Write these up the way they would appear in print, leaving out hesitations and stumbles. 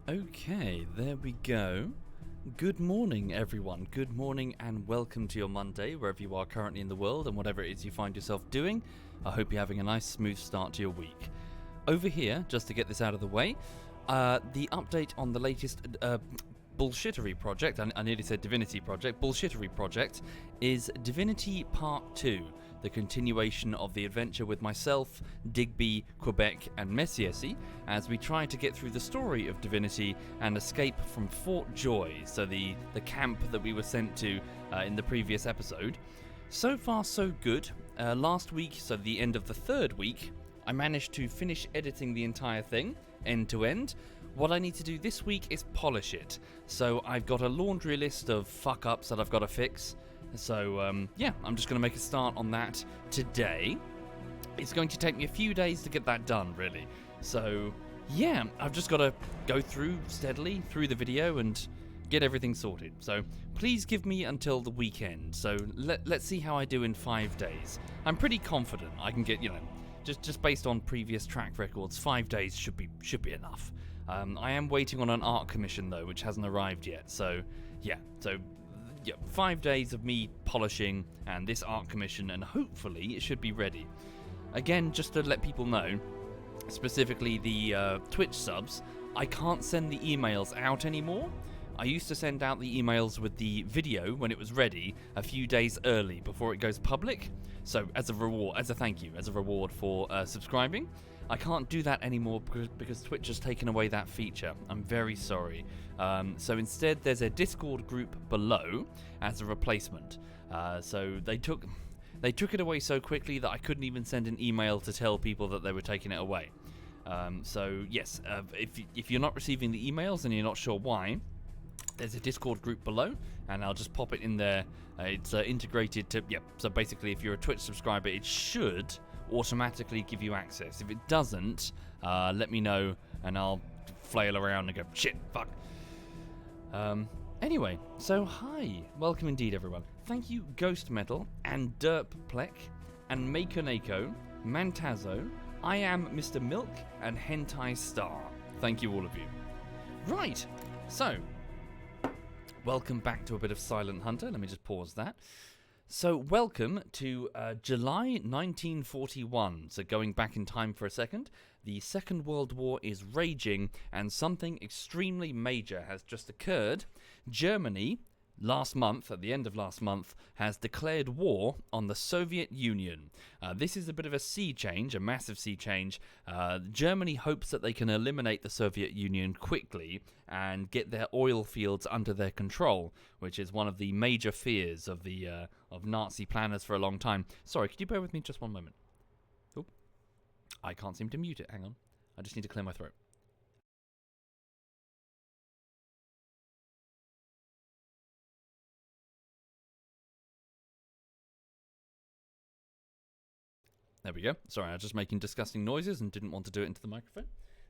Okay, there we go. Good morning, everyone. Good morning and welcome to your Monday, wherever you are currently in the world and whatever it is you find yourself doing. I hope you're having a nice, smooth start to your week. Over here, just to get this out of the way, the update on the latest bullshittery project, I nearly said divinity project, bullshittery project, is Divinity Part 2, the continuation of the adventure with myself, Digby, Quebec, and Messiesi, as we try to get through the story of Divinity and escape from Fort Joy, so the camp that we were sent to in the previous episode. So far, so good. Last week, so the end of the third week, I managed to finish editing the entire thing, end to end. What I need to do this week is polish it. So I've got a laundry list of fuck-ups that I've got to fix. So, yeah, I'm just going to make a start on that today. It's going to take me a few days to get that done, really. So, yeah, I've just got to go through steadily through the video and get everything sorted. So, please give me until the weekend. So, let's see how I do in 5 days. I'm pretty confident I can get, just based on previous track records, 5 days should be enough. I am waiting on an art commission, though, which hasn't arrived yet. So, yeah, 5 days of me polishing and this art commission, and hopefully it should be ready. Again, just to let people know, specifically the Twitch subs, I can't send the emails out anymore. I used to send out the emails with the video when it was ready a few days early before it goes public. So as a reward, as a thank you, as a reward for subscribing. I can't do that anymore because Twitch has taken away that feature. I'm very sorry. So instead, there's a Discord group below as a replacement. So they took it away so quickly that I couldn't even send an email to tell people that they were taking it away. So yes, if you're not receiving the emails and you're not sure why, there's a Discord group below, and I'll just pop it in there. It's integrated to, so basically if you're a Twitch subscriber, it should automatically give you access. If it doesn't, let me know, and I'll flail around and go, shit, fuck. Anyway, so hi. Welcome indeed, everyone. Thank you, Ghost Metal, and Derpplek, and Makonako, Mantazo, I am Mr. Milk, and Hentai Star. Thank you, all of you. Right, so welcome back to a bit of Silent Hunter. Let me just pause that. So welcome to July 1941. So going back in time for a second, the Second World War is raging and something extremely major has just occurred. Germany, last month, at the end of last month, has declared war on the Soviet Union. This is a bit of a sea change, a massive sea change. Germany hopes that they can eliminate the Soviet Union quickly and get their oil fields under their control, which is one of the major fears of the of Nazi planners for a long time. Sorry, could you bear with me just one moment? Oh, I can't seem to mute it. Hang on. I just need to clear my throat. There we go. Sorry, I was just making disgusting noises and didn't want to do it into the microphone.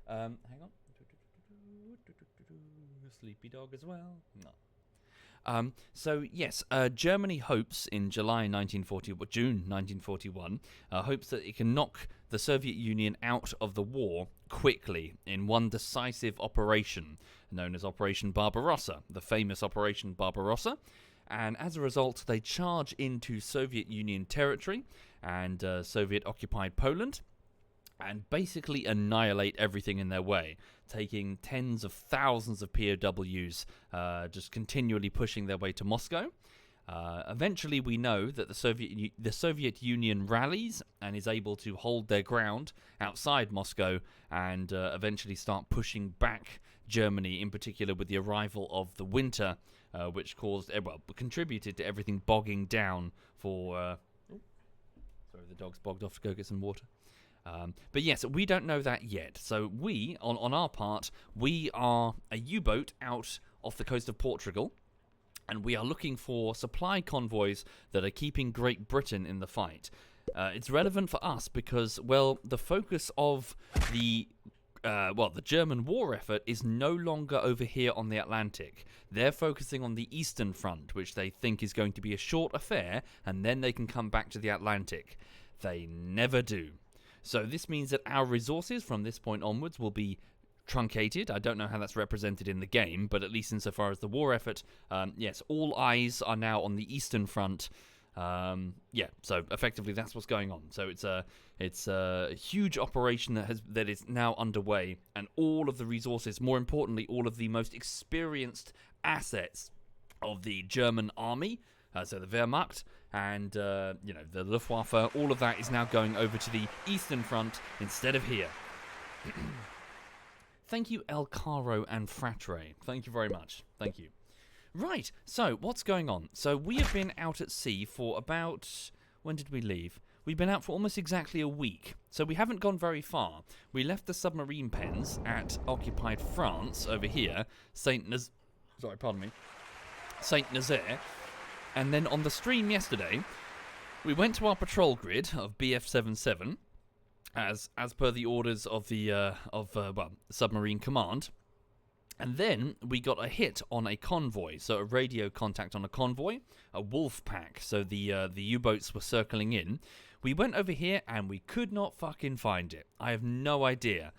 Hang on. Sleepy dog as well. No. So yes, Germany hopes in June 1941, hopes that it can knock the Soviet Union out of the war quickly in one decisive operation known as Operation Barbarossa, the famous Operation Barbarossa. And as a result, they charge into Soviet Union territory and Soviet-occupied Poland and basically annihilate everything in their way, taking tens of thousands of POWs, just continually pushing their way to Moscow. Eventually, we know that the Soviet Union rallies and is able to hold their ground outside Moscow and eventually start pushing back Germany, in particular with the arrival of the winter, which contributed to everything bogging down for... sorry, the dog's bogged off to go get some water. But yes, we don't know that yet. So we, on our part, we are a U-boat out off the coast of Portugal, and we are looking for supply convoys that are keeping Great Britain in the fight. It's relevant for us because, well, the focus of the German war effort is no longer over here on the Atlantic. They're focusing on the Eastern Front, which they think is going to be a short affair, and then they can come back to the Atlantic. They never do. So this means that our resources from this point onwards will be truncated. I don't know how that's represented in the game, but at least insofar as the war effort, yes, all eyes are now on the Eastern Front. Yeah, so effectively that's what's going on. So it's a huge operation that is now underway, and all of the resources, more importantly, all of the most experienced assets of the German army, so the Wehrmacht and the Luftwaffe, all of that is now going over to the Eastern Front instead of here. Thank you, El Caro and Fratre. Thank you very much. Thank you. Right, so what's going on? So we have been out at sea for about... When did we leave? We've been out for almost exactly a week. So we haven't gone very far. We left the submarine pens at occupied France over here, Saint Nazaire. And then on the stream yesterday, we went to our patrol grid of BF77, as per the orders of the submarine command. And then we got a hit on a convoy, so a radio contact on a convoy, a wolf pack, so the U-boats were circling in. We went over here and we could not fucking find it. I have no idea.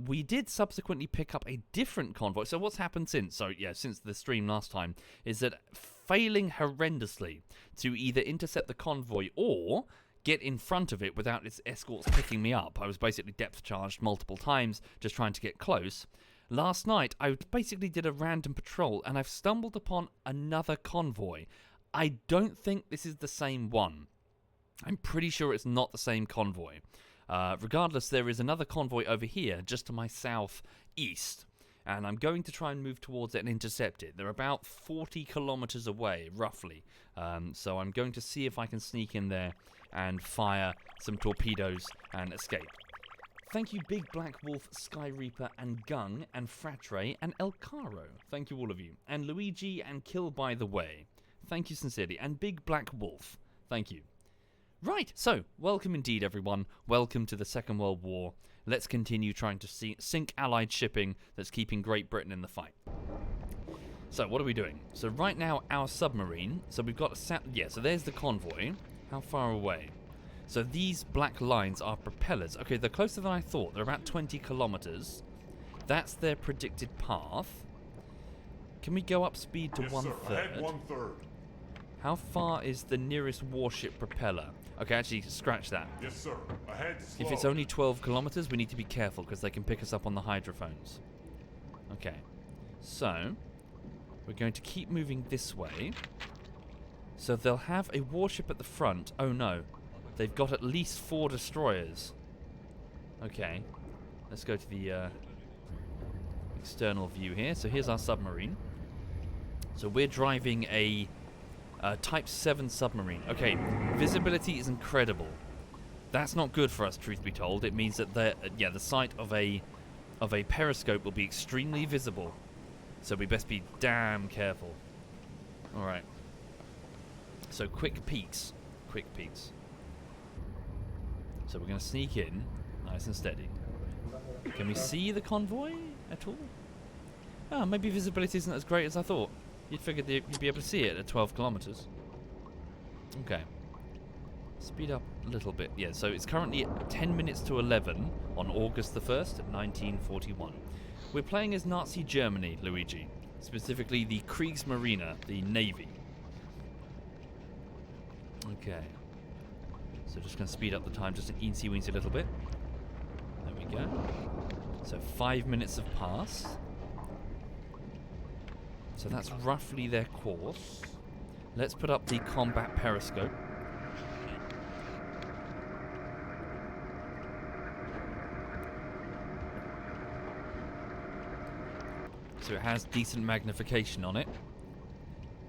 We did subsequently pick up a different convoy. So what's happened since? So yeah, since the stream last time, is that failing horrendously to either intercept the convoy or get in front of it without its escorts picking me up. I was basically depth charged multiple times, just trying to get close. Last night, I basically did a random patrol, and I've stumbled upon another convoy. I don't think this is the same one. I'm pretty sure it's not the same convoy. Regardless, there is another convoy over here, just to my southeast, and I'm going to try and move towards it and intercept it. They're about 40 kilometers away, roughly. So I'm going to see if I can sneak in there and fire some torpedoes and escape. Thank you, Big Black Wolf, Sky Reaper, and Gung, and Fratre, and El Caro. Thank you, all of you. And Luigi, and Kill By The Way. Thank you sincerely. And Big Black Wolf. Thank you. Right, so, welcome indeed, everyone. Welcome to the Second World War. Let's continue trying to sink Allied shipping that's keeping Great Britain in the fight. So, what are we doing? So, right now, our submarine. So, we've got so there's the convoy. How far away? So these black lines are propellers. Okay, they're closer than I thought. They're about 20 kilometers. That's their predicted path. Can we go up speed to yes, 1/3? Sir. Ahead 1/3. How far is the nearest warship propeller? Okay, actually, scratch that. Yes, sir. Ahead slow. If it's only 12 kilometers, we need to be careful because they can pick us up on the hydrophones. Okay, so we're going to keep moving this way. So they'll have a warship at the front. Oh no. They've got at least 4 destroyers. Okay. Let's go to the external view here. So here's our submarine. So we're driving a Type 7 submarine. Okay, visibility is incredible. That's not good for us, truth be told. It means that the sight of a periscope will be extremely visible. So we best be damn careful. Alright. So quick peeks. Quick peeks. So we're going to sneak in, nice and steady. Can we see the convoy at all? Ah, maybe visibility isn't as great as I thought. You'd figured you'd be able to see it at 12 kilometers. Okay. Speed up a little bit. Yeah, so it's currently at 10 minutes to 11 on August the 1st, 1941. We're playing as Nazi Germany, Luigi. Specifically the Kriegsmarine, the Navy. Okay. So just going to speed up the time just an eensy-weensy little bit. There we go. So 5 minutes have passed. So that's roughly their course. Let's put up the combat periscope. So it has decent magnification on it.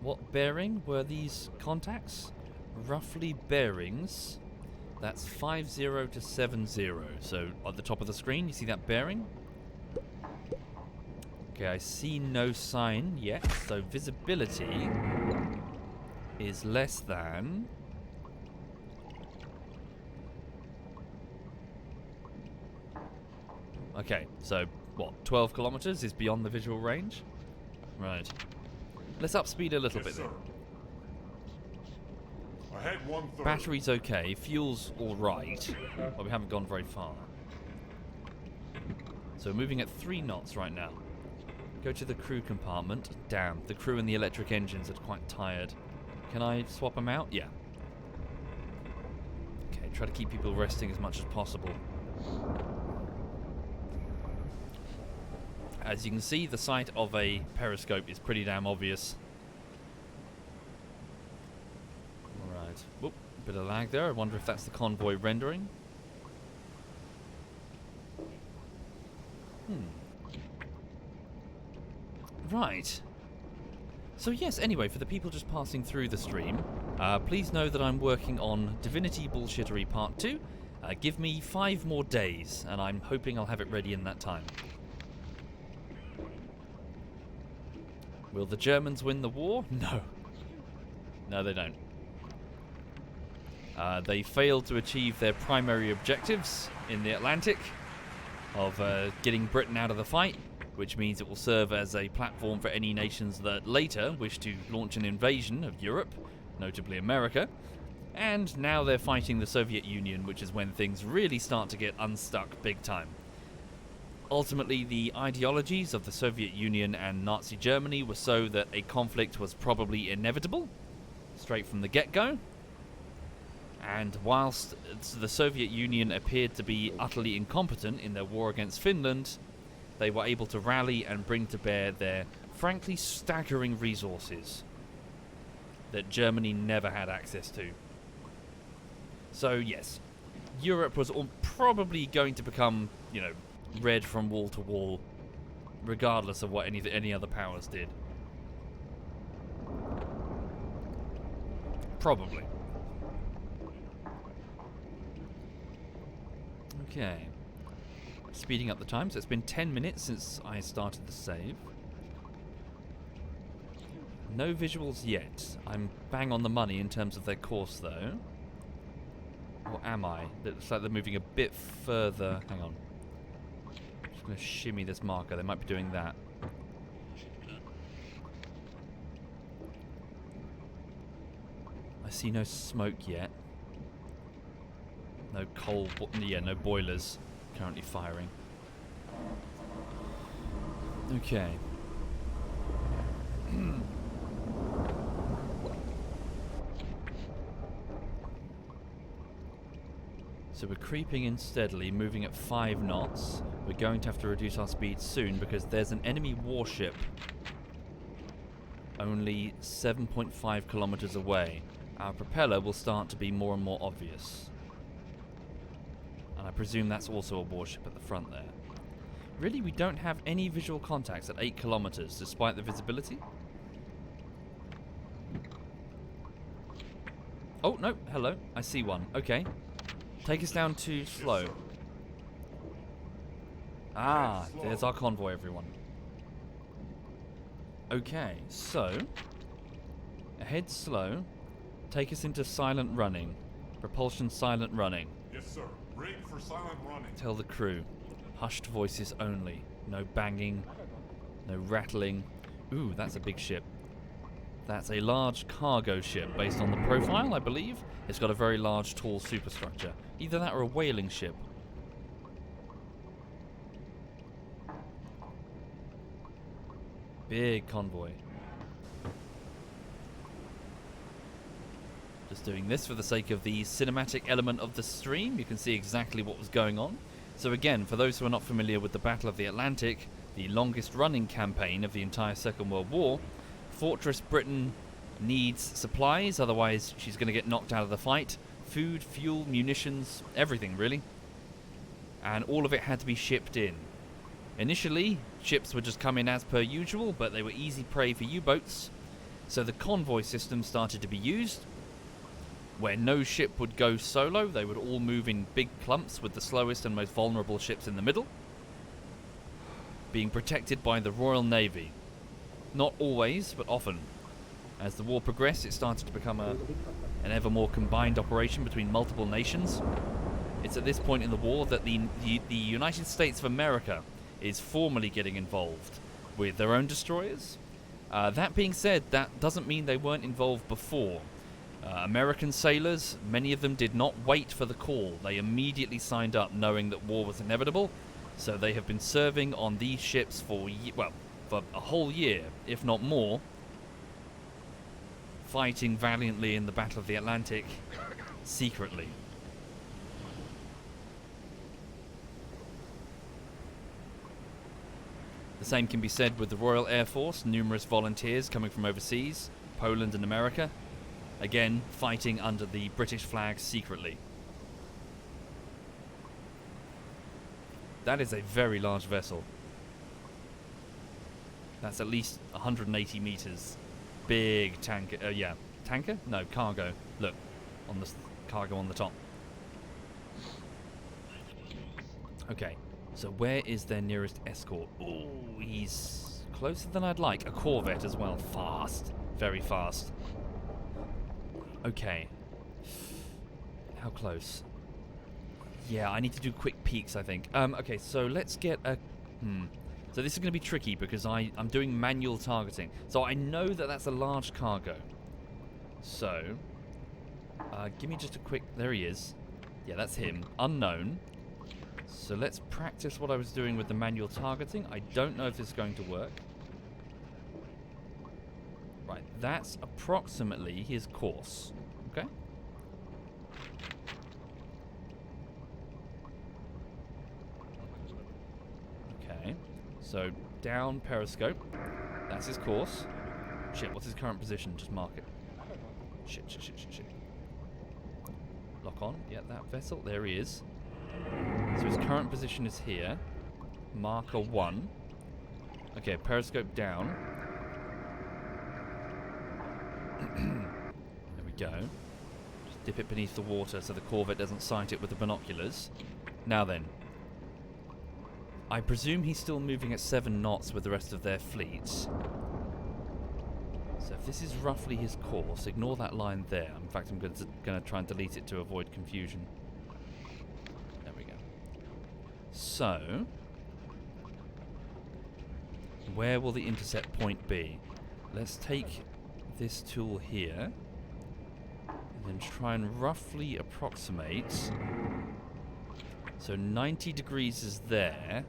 What bearing were these contacts? Roughly bearings. That's 50 to 70. So at the top of the screen, you see that bearing? Okay, I see no sign yet. So visibility is less than... Okay, so what, 12 kilometers is beyond the visual range? Right. Let's up speed a little bit then. Ahead 1/3. Battery's okay, fuel's alright, but we haven't gone very far. So we're moving at 3 knots right now. Go to the crew compartment. Damn, the crew and the electric engines are quite tired. Can I swap them out? Yeah. Okay, try to keep people resting as much as possible. As you can see, the sight of a periscope is pretty damn obvious. Alright. Whoop, bit of lag there. I wonder if that's the convoy rendering. Right. So yes, anyway, for the people just passing through the stream, please know that I'm working on Divinity Bullshittery Part 2. Give me 5 more days, and I'm hoping I'll have it ready in that time. Will the Germans win the war? No. No, they don't. They failed to achieve their primary objectives in the Atlantic of getting Britain out of the fight, which means it will serve as a platform for any nations that later wish to launch an invasion of Europe, notably America. And now they're fighting the Soviet Union, which is when things really start to get unstuck big time. Ultimately, the ideologies of the Soviet Union and Nazi Germany were so that a conflict was probably inevitable, straight from the get-go. And whilst the Soviet Union appeared to be utterly incompetent in their war against Finland, they were able to rally and bring to bear their frankly staggering resources that Germany never had access to. So yes, Europe was probably going to become, you know, red from wall to wall, regardless of what any other powers did. Probably. Okay. Speeding up the time, so it's been 10 minutes since I started the save. No visuals yet. I'm bang on the money in terms of their course, though. Or am I? It looks like they're moving a bit further. Hang on. Just going to shimmy this marker. They might be doing that. I see no smoke yet. No coal, no boilers currently firing. Okay. So we're creeping in steadily, moving at 5 knots. We're going to have to reduce our speed soon because there's an enemy warship only 7.5 kilometers away. Our propeller will start to be more and more obvious. And I presume that's also a warship at the front there. Really, we don't have any visual contacts at 8 kilometers, despite the visibility? Oh, no, hello. I see one. Okay. Take us down to slow. Ah, there's our convoy, everyone. Okay, so... ahead slow. Take us into silent running. Propulsion silent running. Yes, sir. Rig for silent running. Tell the crew. Hushed voices only. No banging. No rattling. Ooh, that's a big ship. That's a large cargo ship based on the profile, I believe. It's got a very large, tall superstructure. Either that or a whaling ship. Big convoy. Just doing this for the sake of the cinematic element of the stream. You can see exactly what was going on. So again, for those who are not familiar with the Battle of the Atlantic, the longest running campaign of the entire Second World War, Fortress Britain needs supplies, otherwise she's going to get knocked out of the fight. Food, fuel, munitions, everything really. And all of it had to be shipped in. Initially, ships would just come in as per usual, but they were easy prey for U-boats. So the convoy system started to be used, where no ship would go solo. They would all move in big clumps with the slowest and most vulnerable ships in the middle, being protected by the Royal Navy. Not always, but often. As the war progressed, it started to become an ever more combined operation between multiple nations. It's at this point in the war that the United States of America is formally getting involved with their own destroyers. That being said, that doesn't mean they weren't involved before. American sailors, many of them did not wait for the call. They immediately signed up knowing that war was inevitable, So they have been serving on these ships for, for a whole year, if not more, fighting valiantly in the Battle of the Atlantic, secretly. The same can be said with the Royal Air Force, numerous volunteers coming from overseas, Poland and America, again fighting under the British flag secretly. That is a very large vessel. That's at least 180 meters. Big tanker. Tanker? No, cargo. Look, on the cargo on the top. Okay, so where is their nearest escort? Oh, he's closer than I'd like. A corvette as well. Fast. Very fast. Okay. How close? Yeah, I need to do quick peeks, I think. Okay, so let's get a... So this is going to be tricky because I'm doing manual targeting. So I know that that's a large cargo. So, give me just a quick... There he is. Yeah, that's him. Unknown. So let's practice what I was doing with the manual targeting. I don't know if this is going to work. Right, that's approximately his course. Okay? Okay. So, down periscope. That's his course. Shit, what's his current position? Just mark it. Shit. Lock on. Yeah, that vessel. There he is. So his current position is here. Marker 1. Okay, periscope down. There we go. Just dip it beneath the water so the corvette doesn't sight it with the binoculars. Now then. I presume he's still moving at 7 knots with the rest of their fleet. So if this is roughly his course, ignore that line there. In fact, I'm going to try and delete it to avoid confusion. There we go. So, where will the intercept point be? Let's take this tool here and then try and roughly approximate. So 90 degrees is there.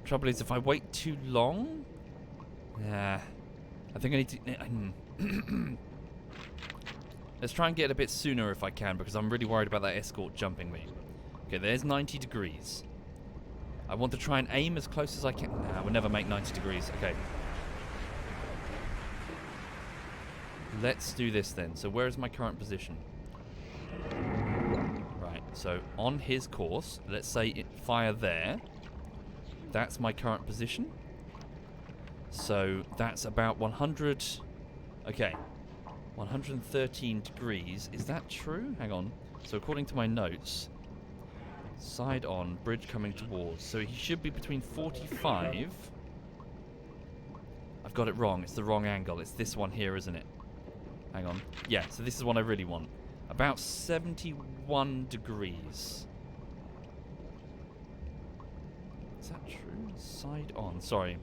Trouble is, if I wait too long, I think I need to. Let's try and get a bit sooner if I can, because I'm really worried about that escort jumping me. Okay, there's 90 degrees. I want to try and aim as close as I can. Nah, we'll never make 90 degrees. Okay. Let's do this then. So where is my current position? Right, so on his course, let's say fire there. That's my current position. So that's about 100... Okay. 113 degrees. Is that true? Hang on. So according to my notes, side on, bridge coming towards. So he should be between 45... I've got it wrong. It's the wrong angle. It's this one here, isn't it? Hang on. Yeah, so this is what I really want. About 71 degrees. Is that true? Side on. Sorry.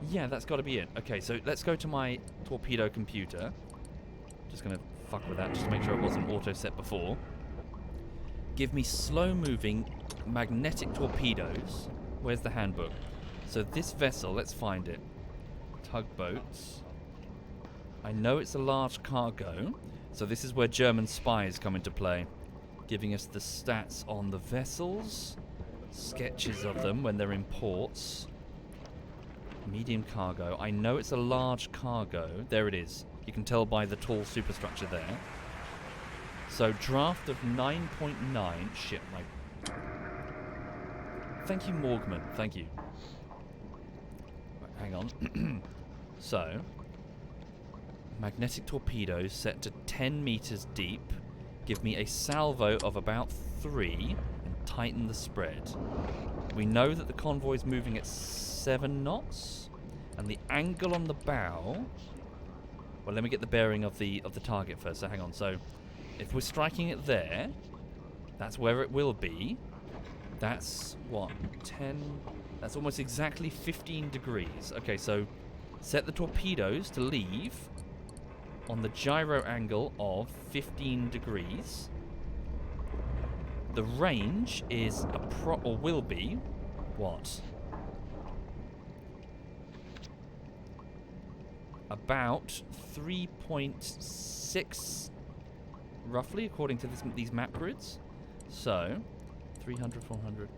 Yeah, that's got to be it. Okay, so let's go to my torpedo computer. Just going to fuck with that just to make sure it wasn't auto-set before. Give me slow-moving magnetic torpedoes. Where's the handbook? So this vessel, let's find it. Tugboats. I know it's a large cargo, so this is where German spies come into play, giving us the stats on the vessels, sketches of them when they're in ports. Medium cargo. I know it's a large cargo. There it is. You can tell by the tall superstructure there. So draft of 9.9. Shit, my... Thank you, Morgman. Thank you. Right, hang on. So... magnetic torpedoes set to 10 meters deep. Give me a salvo of about 3 and tighten the spread. We know that the convoy is moving at 7 knots, and the angle on the bow... Well, let me get the bearing of the target first. So hang on. So if we're striking it there, that's where it will be. That's what, 10? That's almost exactly 15 degrees. Okay, so set the torpedoes to leave on the gyro angle of 15 degrees. The range is or will be what? About 3.6, roughly, according to these map grids. So, 300, 400,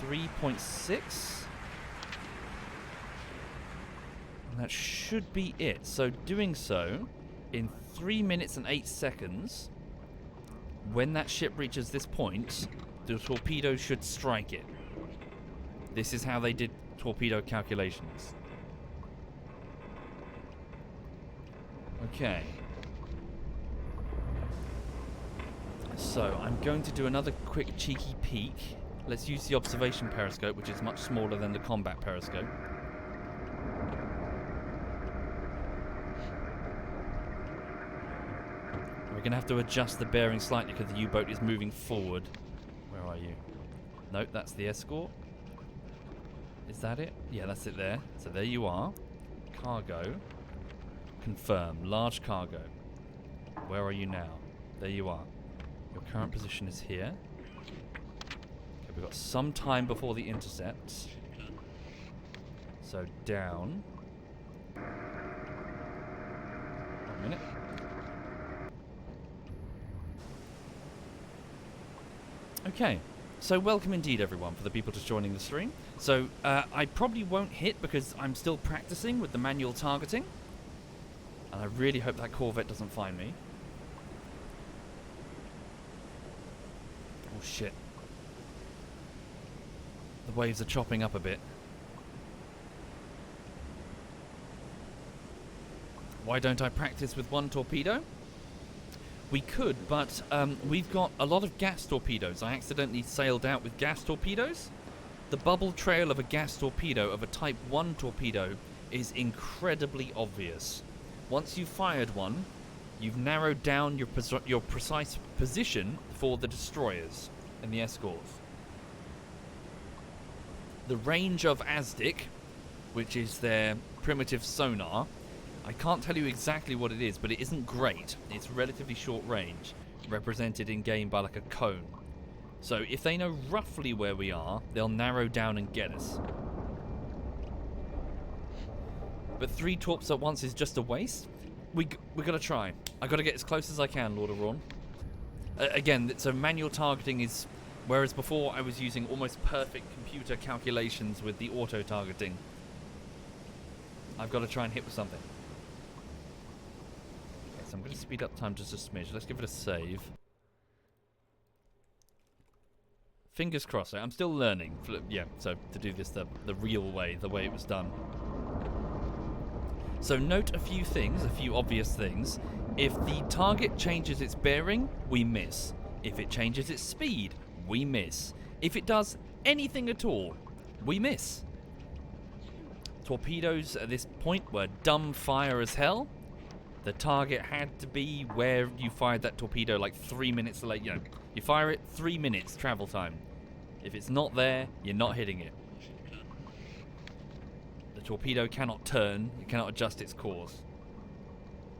3.6. And that should be it. So, doing so, in 3 minutes and 8 seconds, when that ship reaches this point, the torpedo should strike it. This is how they did torpedo calculations. Okay. So, I'm going to do another quick cheeky peek. Let's use the observation periscope, which is much smaller than the combat periscope. We're going to have to adjust the bearing slightly because the U-boat is moving forward. Where are you? Nope, that's the escort. Is that it? Yeah, that's it there. So there you are. Cargo. Confirm. Large cargo. Where are you now? There you are. Your current position is here. Okay, we've got some time before the intercept. So down. 1 minute. Okay. So welcome indeed, everyone, for the people just joining the stream. So I probably won't hit because I'm still practicing with the manual targeting. And I really hope that Corvette doesn't find me. Oh, shit. The waves are chopping up a bit. Why don't I practice with one torpedo? We could, but we've got a lot of gas torpedoes. I accidentally sailed out with gas torpedoes. The bubble trail of a gas torpedo, of a Type 1 torpedo, is incredibly obvious. Once you've fired one, you've narrowed down your precise position for the destroyers and the escorts. The range of ASDIC, which is their primitive sonar, I can't tell you exactly what it is, but it isn't great. It's relatively short range, represented in game by like a cone. So if they know roughly where we are, they'll narrow down and get us. But 3 torps at once is just a waste. We gotta try. I gotta get as close as I can, Lord of Rawn. Again, so manual targeting is, whereas before I was using almost perfect computer calculations with the auto targeting. I've got to try and hit with something. So I'm going to speed up time just a smidge. Let's give it a save. Fingers crossed. I'm still learning. Yeah, so to do this the real way, the way it was done. So note a few things, a few obvious things. If the target changes its bearing, we miss. If it changes its speed, we miss. If it does anything at all, we miss. Torpedoes at this point were dumb fire as hell. The target had to be where you fired that torpedo like 3 minutes late. You know, you fire it, 3 minutes travel time. If it's not there, you're not hitting it. The torpedo cannot turn. It cannot adjust its course.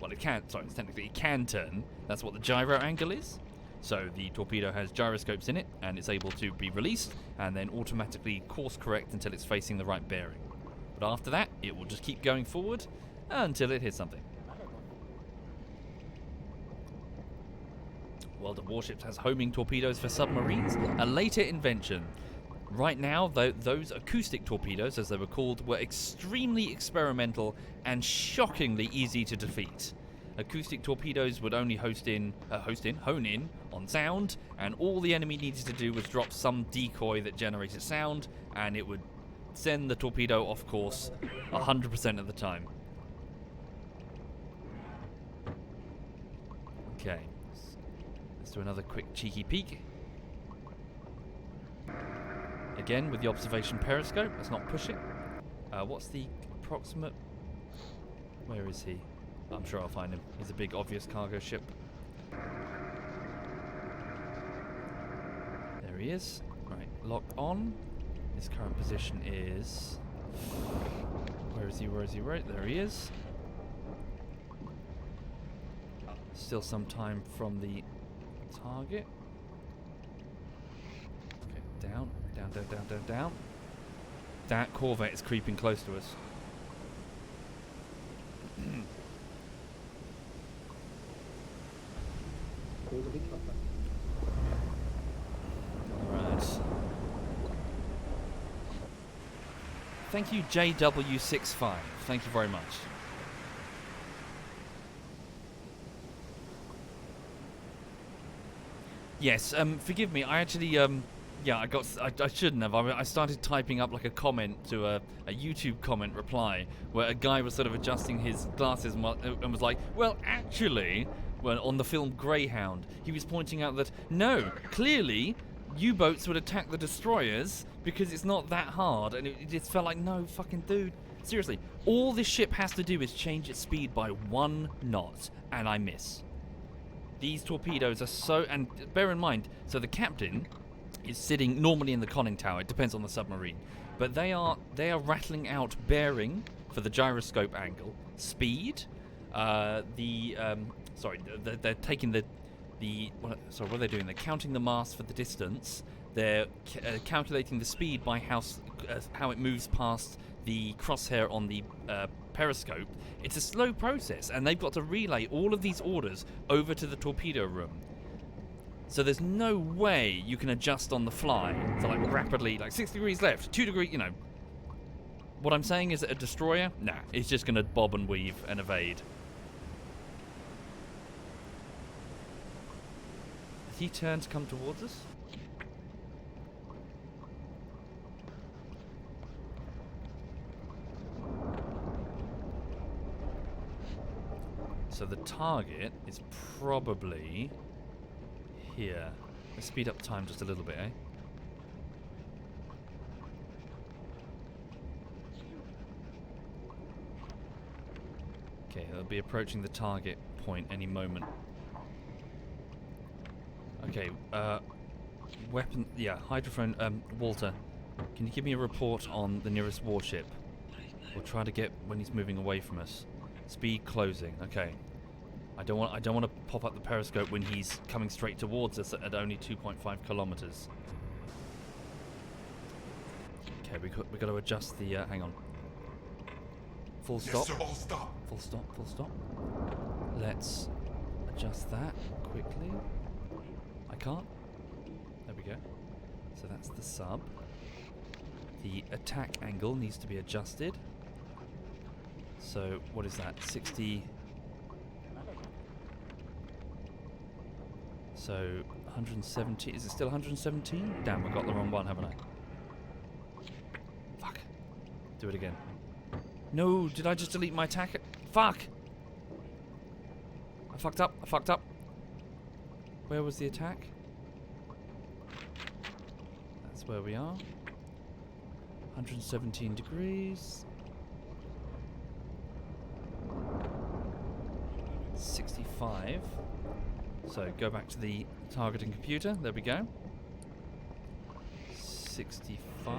Well, it can. Sorry, technically it can turn. That's what the gyro angle is. So the torpedo has gyroscopes in it, and it's able to be released and then automatically course correct until it's facing the right bearing. But after that, it will just keep going forward until it hits something. World of Warships has homing torpedoes for submarines, a later invention. Right now, those acoustic torpedoes, as they were called, were extremely experimental and shockingly easy to defeat. Acoustic torpedoes would only hone in on sound, and all the enemy needed to do was drop some decoy that generated sound, and it would send the torpedo off course 100% of the time. Okay. Let's do another quick cheeky peek. Again, with the observation periscope. Let's not push it. What's the approximate... Where is he? I'm sure I'll find him. He's a big, obvious cargo ship. There he is. Right, locked on. His current position is... Where is he? Where is he? Right, there he is. Still some time from the target. Okay, down, down, down, down, down, down. That Corvette is creeping close to us. Alright. Thank you, JW65. Thank you very much. Yes, forgive me. I actually, yeah, I shouldn't have. I started typing up like a comment to a YouTube comment reply where a guy was sort of adjusting his glasses and was like, well, actually, well, on the film Greyhound, he was pointing out that, no, clearly, U-boats would attack the destroyers because it's not that hard. And it just felt like, no, fucking dude. Seriously, all this ship has to do is change its speed by 1 knot, and I miss. These torpedoes are so... And bear in mind, so the captain is sitting normally in the conning tower. It depends on the submarine. But they are rattling out bearing for the gyroscope angle, speed, they're taking what are they doing? They're counting the mass for the distance. They're calculating the speed by how it moves past the crosshair on the periscope. It's a slow process, and they've got to relay all of these orders over to the torpedo room. So there's no way you can adjust on the fly to like rapidly, like 6 degrees left, 2 degrees, you know. What I'm saying is that a destroyer, nah, it's just going to bob and weave and evade. Has he turned to come towards us? So the target is probably here. Let's speed up time just a little bit, eh? Okay, they'll be approaching the target point any moment. Okay, weapon, yeah, hydrophone, Walter, can you give me a report on the nearest warship? We'll try to get when he's moving away from us. Speed closing, okay. I don't want to pop up the periscope when he's coming straight towards us at only 2.5 kilometers. Okay, we got to adjust the, hang on. Full stop. Yes, sir, all stop. Full stop, full stop. Let's adjust that quickly. I can't. There we go. So that's the sub. The attack angle needs to be adjusted. So what is that? 60. So 170. Is it still 117? Damn, I got the wrong one, haven't I? Fuck. Do it again. No, did I just delete my attack? Fuck! I fucked up. I fucked up. Where was the attack? That's where we are. 117 degrees. 65. So go back to the targeting computer. There we go. 65.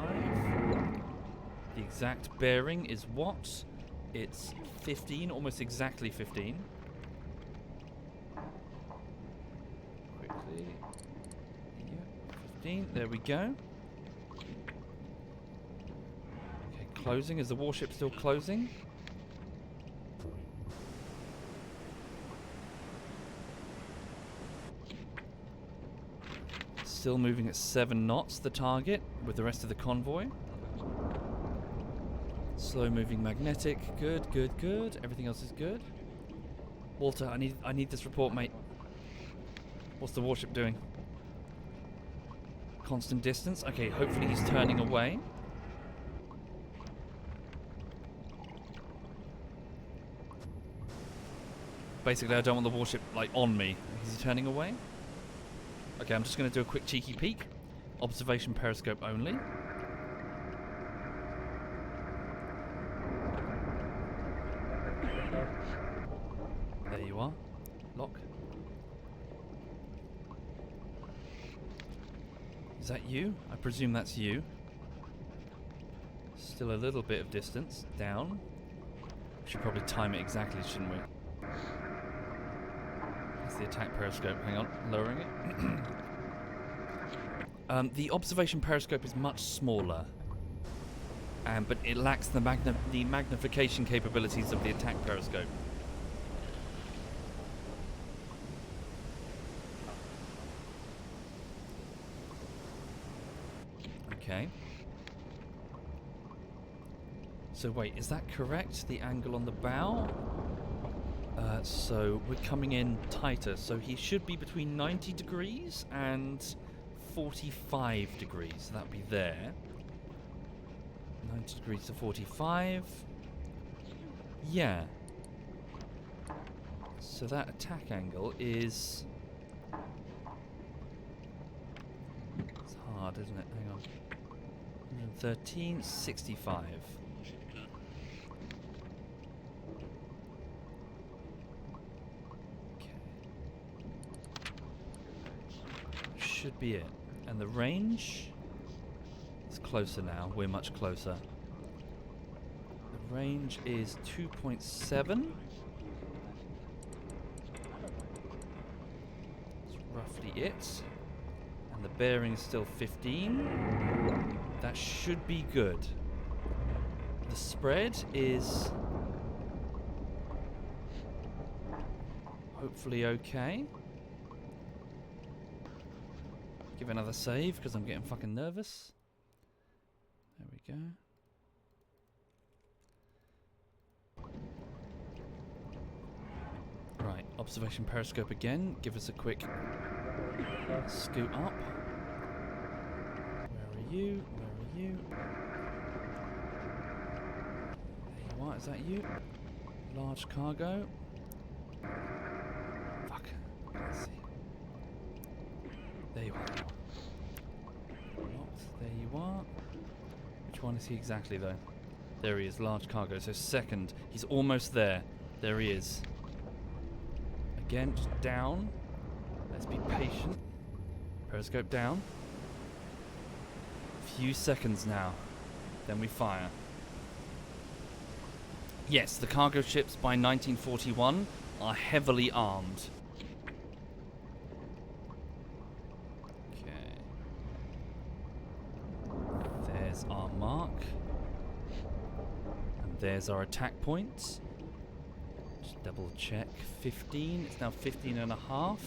The exact bearing is what? It's 15, almost exactly 15. Quickly. Yeah, 15. There we go. Okay, closing. Is the warship still closing? Still moving at 7 knots, the target, with the rest of the convoy. Slow moving magnetic. Good, good, good. Everything else is good. Walter, I need this report, mate. What's the warship doing? Constant distance. Okay, hopefully he's turning away. Basically, I don't want the warship, like, on me. Is he turning away? Okay, I'm just going to do a quick cheeky peek. Observation periscope only. There you are. Lock. Is that you? I presume that's you. Still a little bit of distance. Down. We should probably time it exactly, shouldn't we? the attack periscope. Hang on, lowering it. The observation periscope is much smaller, but it lacks the magnification capabilities of the attack periscope. Okay. So wait, is that correct? The angle on the bow? So we're coming in tighter, so he should be between 90 degrees and 45 degrees. So that'd be there. 90 degrees to 45. Yeah. So that attack angle is... It's hard, isn't it? Hang on. 113, 65. Should be it. And the range is closer now. We're much closer. The range is 2.7. That's roughly it. And the bearing is still 15. That should be good. The spread is hopefully okay. Give another save because I'm getting fucking nervous. There we go. Right, observation periscope again. Give us a quick scoot up. Where are you? Where are you? There you are. Is that you? Large cargo. Fuck. Let's see. There you are. Locked. There you are. Which one is he exactly, though? There he is. Large cargo. So second. He's almost there. There he is. Again, just down. Let's be patient. Periscope down. Few seconds now. Then we fire. Yes, the cargo ships by 1941 are heavily armed. Our mark, and there's our attack point. Just double check. 15. It's now 15 and a half.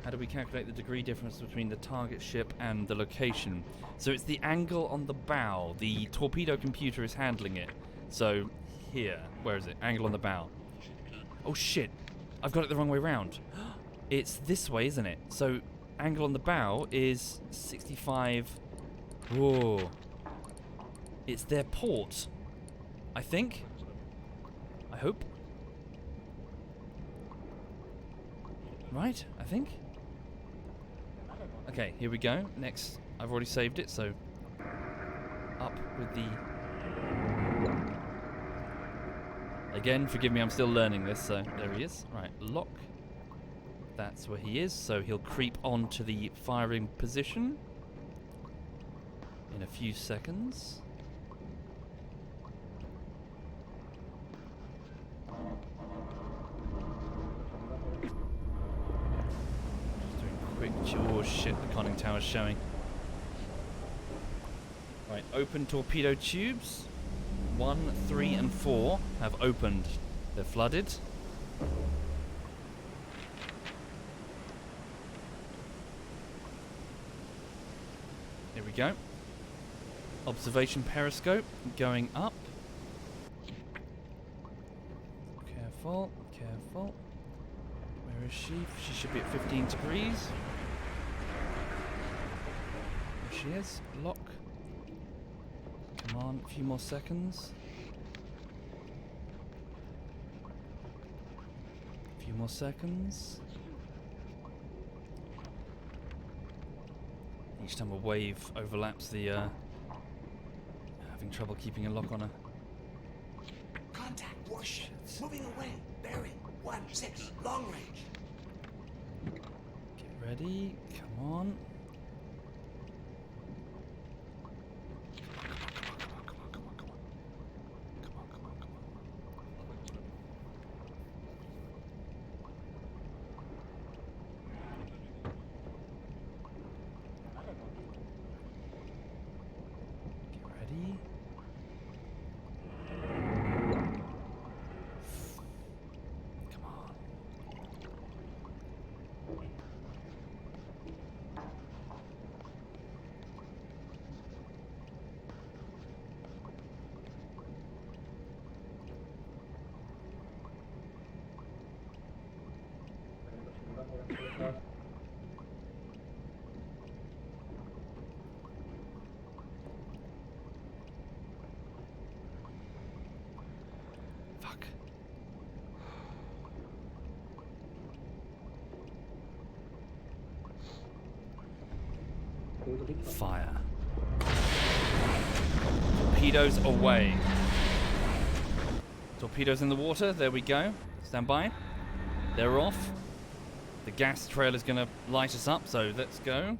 How do we calculate the degree difference between the target ship and the location? So it's the angle on the bow. The torpedo computer is handling it. So here, where is it? Angle on the bow. Oh shit! I've got it the wrong way round. It's this way, isn't it? So, angle on the bow is 65. Whoa. It's their port. I think. I hope. Right? I think. Okay, here we go. Next. I've already saved it, so... Up with the... Again, forgive me, I'm still learning this, so there he is. Right, lock. That's where he is, so he'll creep onto the firing position in a few seconds. Just doing a quick... Oh shit, the conning tower's showing. Right, open torpedo tubes. 1, 3 and 4 have opened. They're flooded. Here we go. Observation periscope going up. Careful, careful. Where is she? She should be at 15 degrees. There she is. Lock. Come on, a few more seconds. A few more seconds. Each time a wave overlaps the, having trouble keeping a lock on her. Contact warship. Moving away. Bearing 16, long range. Get ready. Come on. Fuck. Fire. Torpedoes away. Torpedoes in the water. There we go. Stand by. They're off. The gas trail is going to light us up, so let's go.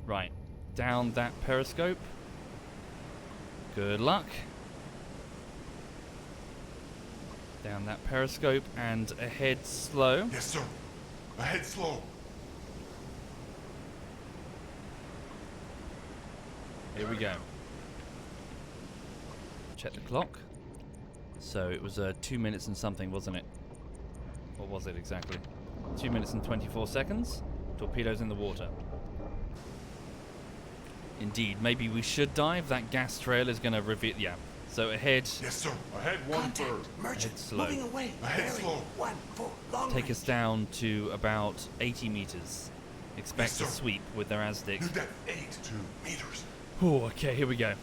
Right. Down that periscope. Good luck. Down that periscope and ahead slow. Yes, sir. Ahead slow. Here we go. Check the clock. So it was 2 minutes and something, wasn't it? What was it exactly? 2 minutes and 24 seconds. Torpedoes in the water. Indeed, maybe we should dive. That gas trail is going to reveal. Yeah. So ahead. Yes, sir. Ahead 1/3. Contact. Merchant. Head slow. Moving away. Ahead Bearing slow. 1-4 long Take range. us down to about 80 meters. Expect Yes, a sir. sweep with their Aztecs. New depth 82 meters. Oh, okay, here we go.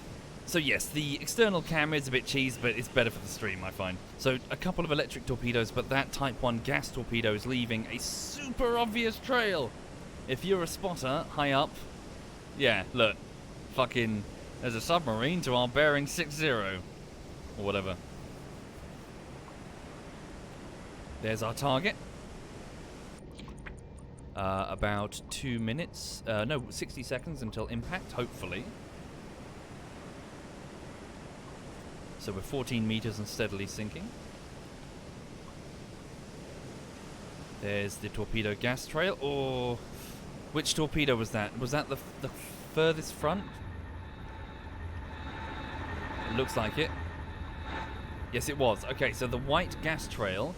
So yes, the external camera is a bit cheese, but it's better for the stream, I find. So a couple of electric torpedoes, but that Type 1 gas torpedo is leaving a super obvious trail. If you're a spotter high up, yeah, look, fucking, there's a submarine to our bearing 60, or whatever. There's our target. About 2 minutes, no, 60 seconds until impact, hopefully. So we're 14 meters and steadily sinking. There's the torpedo gas trail. Oh, which torpedo was that? Was that the furthest front? It looks like it. Yes, it was. Okay, so the white gas trail.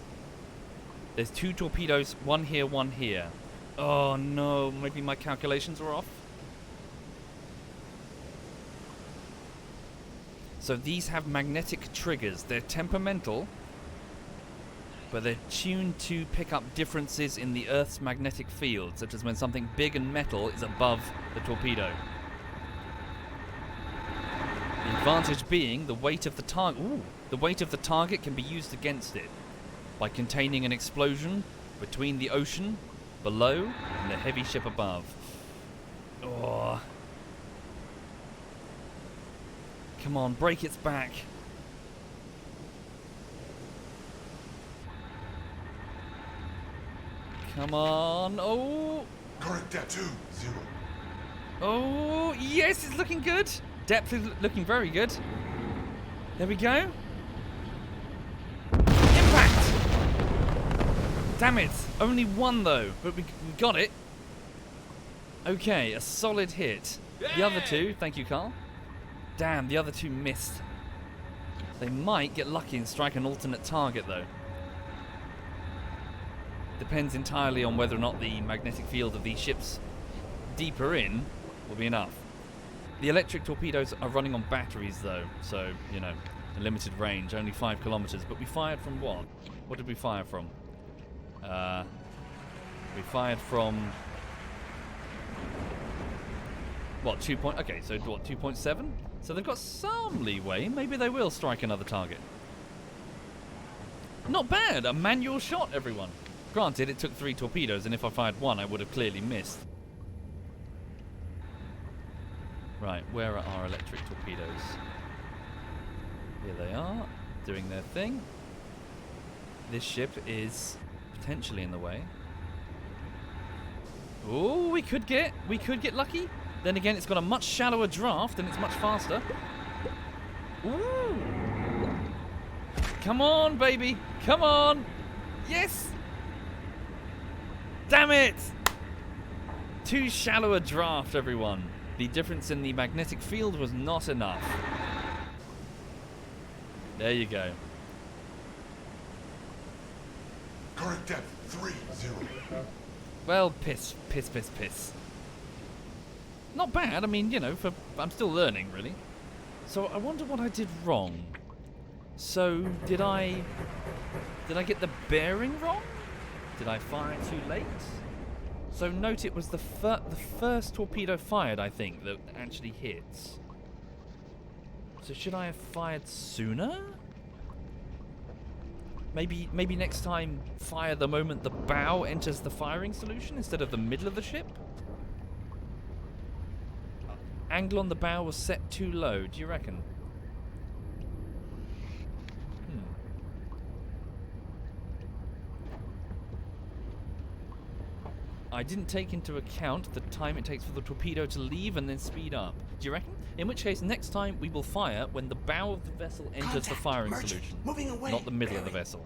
There's 2 torpedoes, one here, one here. Oh no, maybe my calculations were off. So these have magnetic triggers. They're temperamental, but they're tuned to pick up differences in the Earth's magnetic field, such as when something big and metal is above the torpedo. The advantage being the weight of the target. The weight of the target can be used against it by containing an explosion between the ocean below and the heavy ship above. Oh. Come on, break its back. Come on. Oh. Current depth 20. Oh, yes, it's looking good. Depth is looking very good. There we go. Impact! Damn it. Only one, though. But we got it. Okay, a solid hit. The other 2, thank you, Carl. Damn, the other 2 missed. They might get lucky and strike an alternate target, though. Depends entirely on whether or not the magnetic field of these ships deeper in will be enough. The electric torpedoes are running on batteries, though, so, you know, a limited range, only 5 kilometers. But we fired from what? What did we fire from? We fired from... What, 2 point... Okay, so what, 2.7? So they've got some leeway. Maybe they will strike another target. Not bad. A manual shot, everyone. Granted, it took 3 torpedoes, and if I fired 1, I would have clearly missed. Right, where are our electric torpedoes? Here they are, doing their thing. This ship is potentially in the way. Oh, we could get lucky. Then again, it's got a much shallower draft and it's much faster. Ooh. Come on, baby. Come on. Yes. Damn it. Too shallow a draft, everyone. The difference in the magnetic field was not enough. There you go. Current depth 30. Well, piss. Not bad. I mean, you know, I'm still learning, really. So I wonder what I did wrong. So did I get the bearing wrong? Did I fire too late? So note it was the first torpedo fired, I think, that actually hits. So should I have fired sooner? Maybe next time fire the moment the bow enters the firing solution instead of the middle of the ship? Angle on the bow was set too low, do you reckon? I didn't take into account the time it takes for the torpedo to leave and then speed up. Do you reckon? In which case, next time we will fire when the bow of the vessel enters the Contact, firing merchant. solution. Moving away. Not the middle of the Bearing. vessel.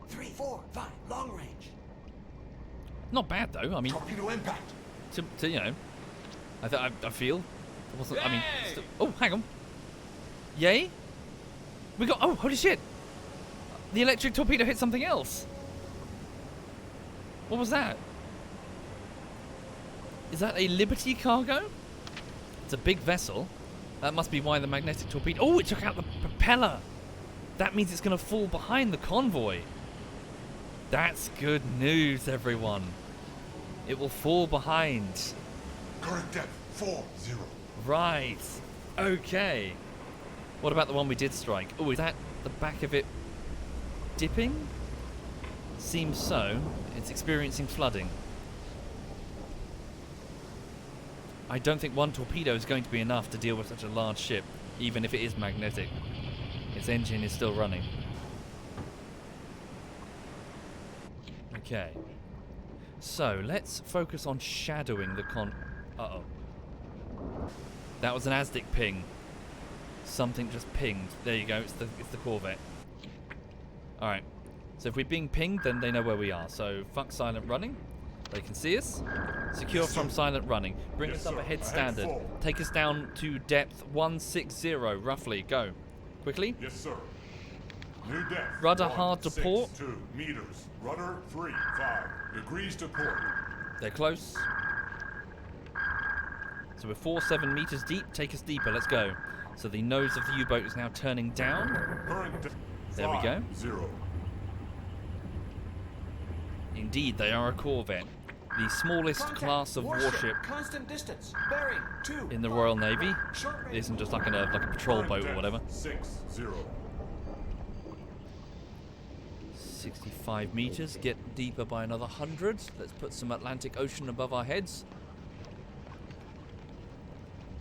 3, 4, 5, long range. Not bad though. I mean, Torpedo impact. to you know, I feel. It wasn't. I mean, oh, hang on. Yay! We got. Oh, holy shit! The electric torpedo hit something else. What was that? Is that a Liberty cargo? It's a big vessel. That must be why the magnetic torpedo... Oh, it took out the propeller! That means it's going to fall behind the convoy. That's good news, everyone. It will fall behind. Current depth 40. Right. Okay. What about the one we did strike? Oh, is that the back of it dipping? Seems so. It's experiencing flooding. I don't think one torpedo is going to be enough to deal with such a large ship, even if it is magnetic. Its engine is still running. Okay. So, let's focus on shadowing the Uh-oh. That was an ASDIC ping. Something just pinged. There you go, it's the Corvette. Alright. So if we're being pinged, then they know where we are. So, fuck silent running. They can see us. Secure from silent running. Bring us up ahead standard. Take us down to depth 160, roughly. Go. Quickly. Yes, sir. New depth. Rudder hard to port. 2 meters. Rudder 3, 5 degrees to port. They're close. So we're 4-7 meters deep. Take us deeper. Let's go. So the nose of the U-boat is now turning down. Current depth. There we go. 0. Indeed, they are a Corvette. The smallest class of warship Constant distance. Bearing 2. in the Royal Navy. Short It range. isn't just like a patrol boat or whatever. 60. 65 meters. Get deeper by another 100. Let's put some Atlantic Ocean above our heads.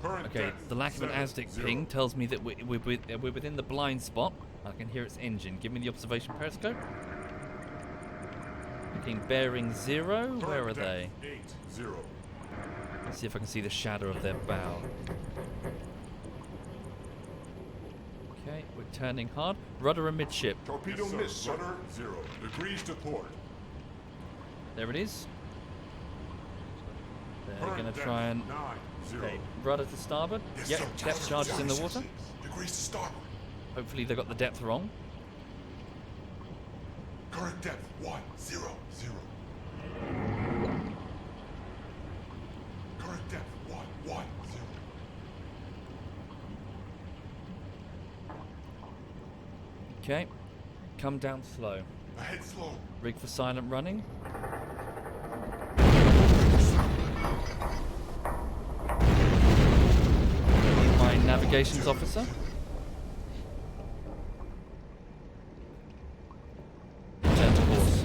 Current Okay, depth, the lack of an ASDIC 70. ping tells me that we're within the blind spot. I can hear its engine. Give me the observation periscope. Looking bearing 0. Where are Current they? depth, 80. Let's see if I can see the shadow of their bow. Okay, we're turning hard. Rudder amidship. Torpedo miss. Rudder 0 degrees to port. There it is. They're Current going to depth, try and... 90. Okay, rudder to starboard. Yes, Yep, sir. depth charges in the water. 46 degrees to starboard. Hopefully they got the depth wrong. Current depth 100. Current depth 110. Okay, come down slow. Ahead slow. Rig for silent running. My navigations officer. Turn to course.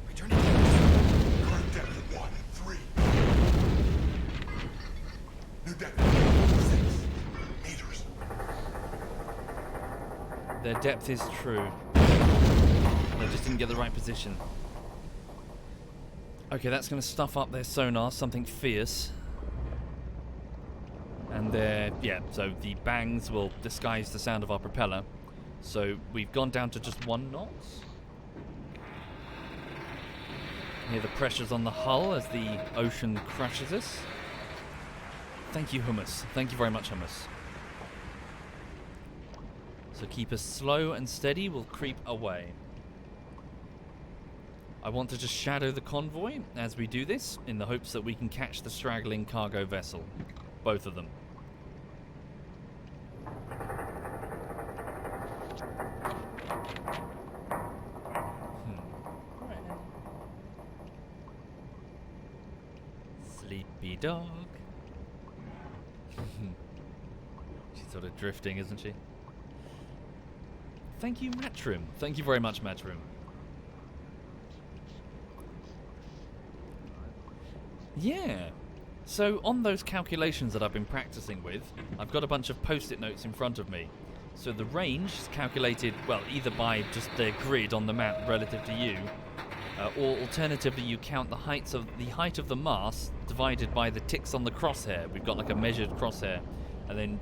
Returning to Current depth 1 3. New depth 6 meters. Their depth is true. They just didn't get the right position. Okay, that's going to stuff up their sonar, something fierce. And so the bangs will disguise the sound of our propeller. So we've gone down to just 1 knot. Hear the pressures on the hull as the ocean crushes us. Thank you, Hummus. Thank you very much, Hummus. So keep us slow and steady. We'll creep away. I want to just shadow the convoy as we do this, in the hopes that we can catch the straggling cargo vessel. Both of them. Sleepy dog. She's sort of drifting, isn't she? Thank you, Matchroom. Thank you very much, Matchroom. Yeah. So on those calculations that I've been practicing with, I've got a bunch of post-it notes in front of me. So the range is calculated, well, either by just the grid on the map relative to you, or alternatively you count the height of the mast divided by the ticks on the crosshair. We've got like a measured crosshair, and then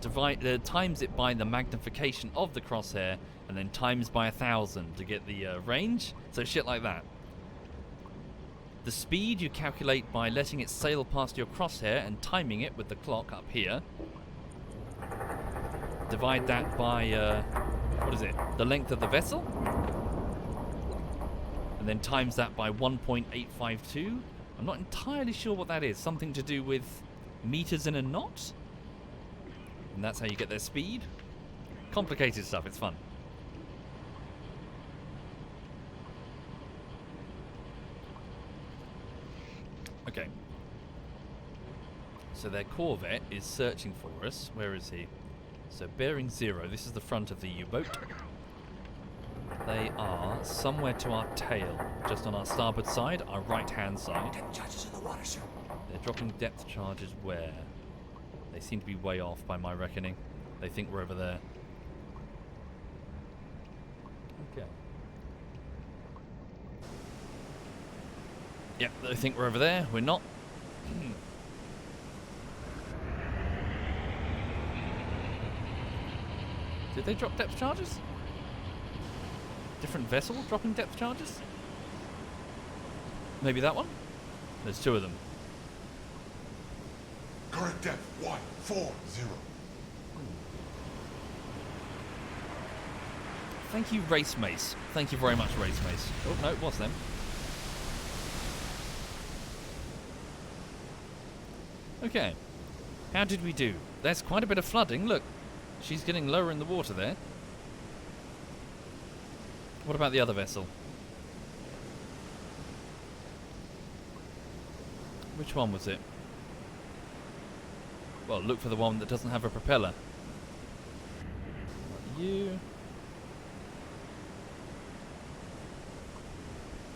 times it by the magnification of the crosshair, and then times by 1,000 to get the range. So shit like that. The speed you calculate by letting it sail past your crosshair and timing it with the clock up here. Divide that by, what is it? The length of the vessel. And then times that by 1.852. I'm not entirely sure what that is. Something to do with meters in a knot? And that's how you get their speed. Complicated stuff, it's fun. Okay. So their corvette is searching for us. Where is he? So bearing 0, this is the front of the U-boat. They are somewhere to our tail, just on our starboard side, our right-hand side. Depth charges in the water, sir. They're dropping depth charges where? They seem to be way off by my reckoning. They think we're over there. Okay. Yep, they think we're over there. We're not. Did they drop depth charges? Different vessel dropping depth charges? Maybe that one? There's 2 of them. Current depth 140. Thank you, Race Mace. Thank you very much, Race Mace. Oh, no, it was them. Okay. How did we do? There's quite a bit of flooding. Look, she's getting lower in the water there. What about the other vessel? Which one was it? Well, look for the one that doesn't have a propeller. Not you.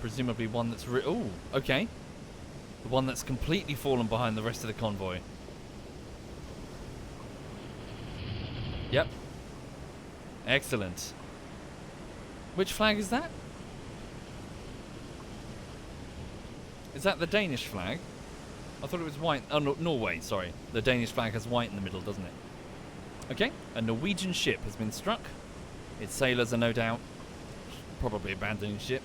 Presumably one that's oh, okay. The one that's completely fallen behind the rest of the convoy. Yep. Excellent. Which flag is that? Is that the Danish flag? I thought it was white. Oh, no, Norway, sorry. The Danish flag has white in the middle, doesn't it? Okay, a Norwegian ship has been struck. Its sailors are no doubt probably abandoning ship.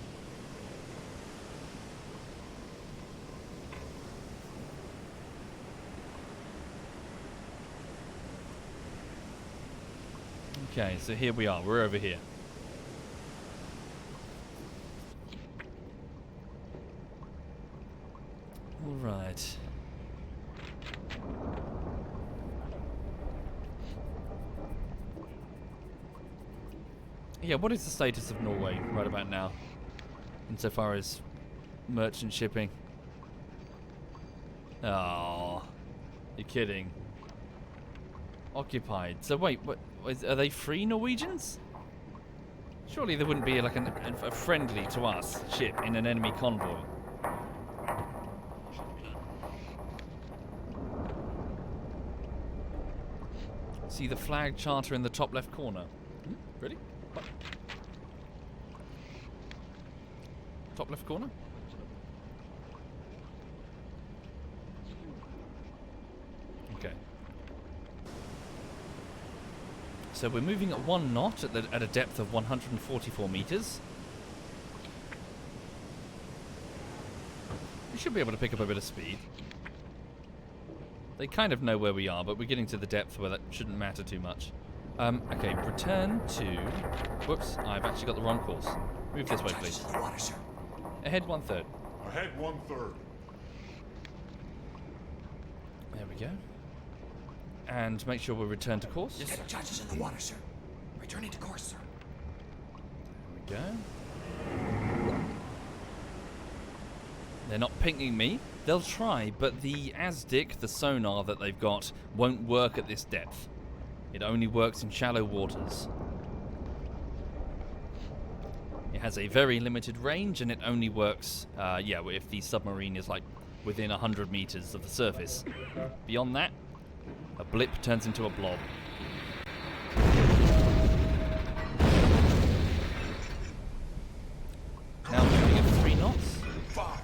Okay, so here we are. We're over here. All right. Yeah, what is the status of Norway right about now, insofar as merchant shipping? Oh, you're kidding. Occupied. So wait, what? Are they free Norwegians? Surely there wouldn't be like a friendly to us ship in an enemy convoy. See the flag charter in the top left corner. Really? What? Top left corner? Okay. So we're moving at 1 knot at a depth of 144 meters. We should be able to pick up a bit of speed. They kind of know where we are, but we're getting to the depth where that shouldn't matter too much. Okay, return to... Whoops, I've actually got the wrong course. Move this way, please. In the water, sir. Ahead 1/3. Ahead 1/3. There we go. And make sure we return to course. Yes, sir. Charges in the water, sir. Returning to course, sir. There we go. They're not pinging me. They'll try, but the ASDIC, the sonar that they've got, won't work at this depth. It only works in shallow waters. It has a very limited range, and it only works, if the submarine is like within 100 meters of the surface. Beyond that, a blip turns into a blob. Now moving at 3 knots. 5.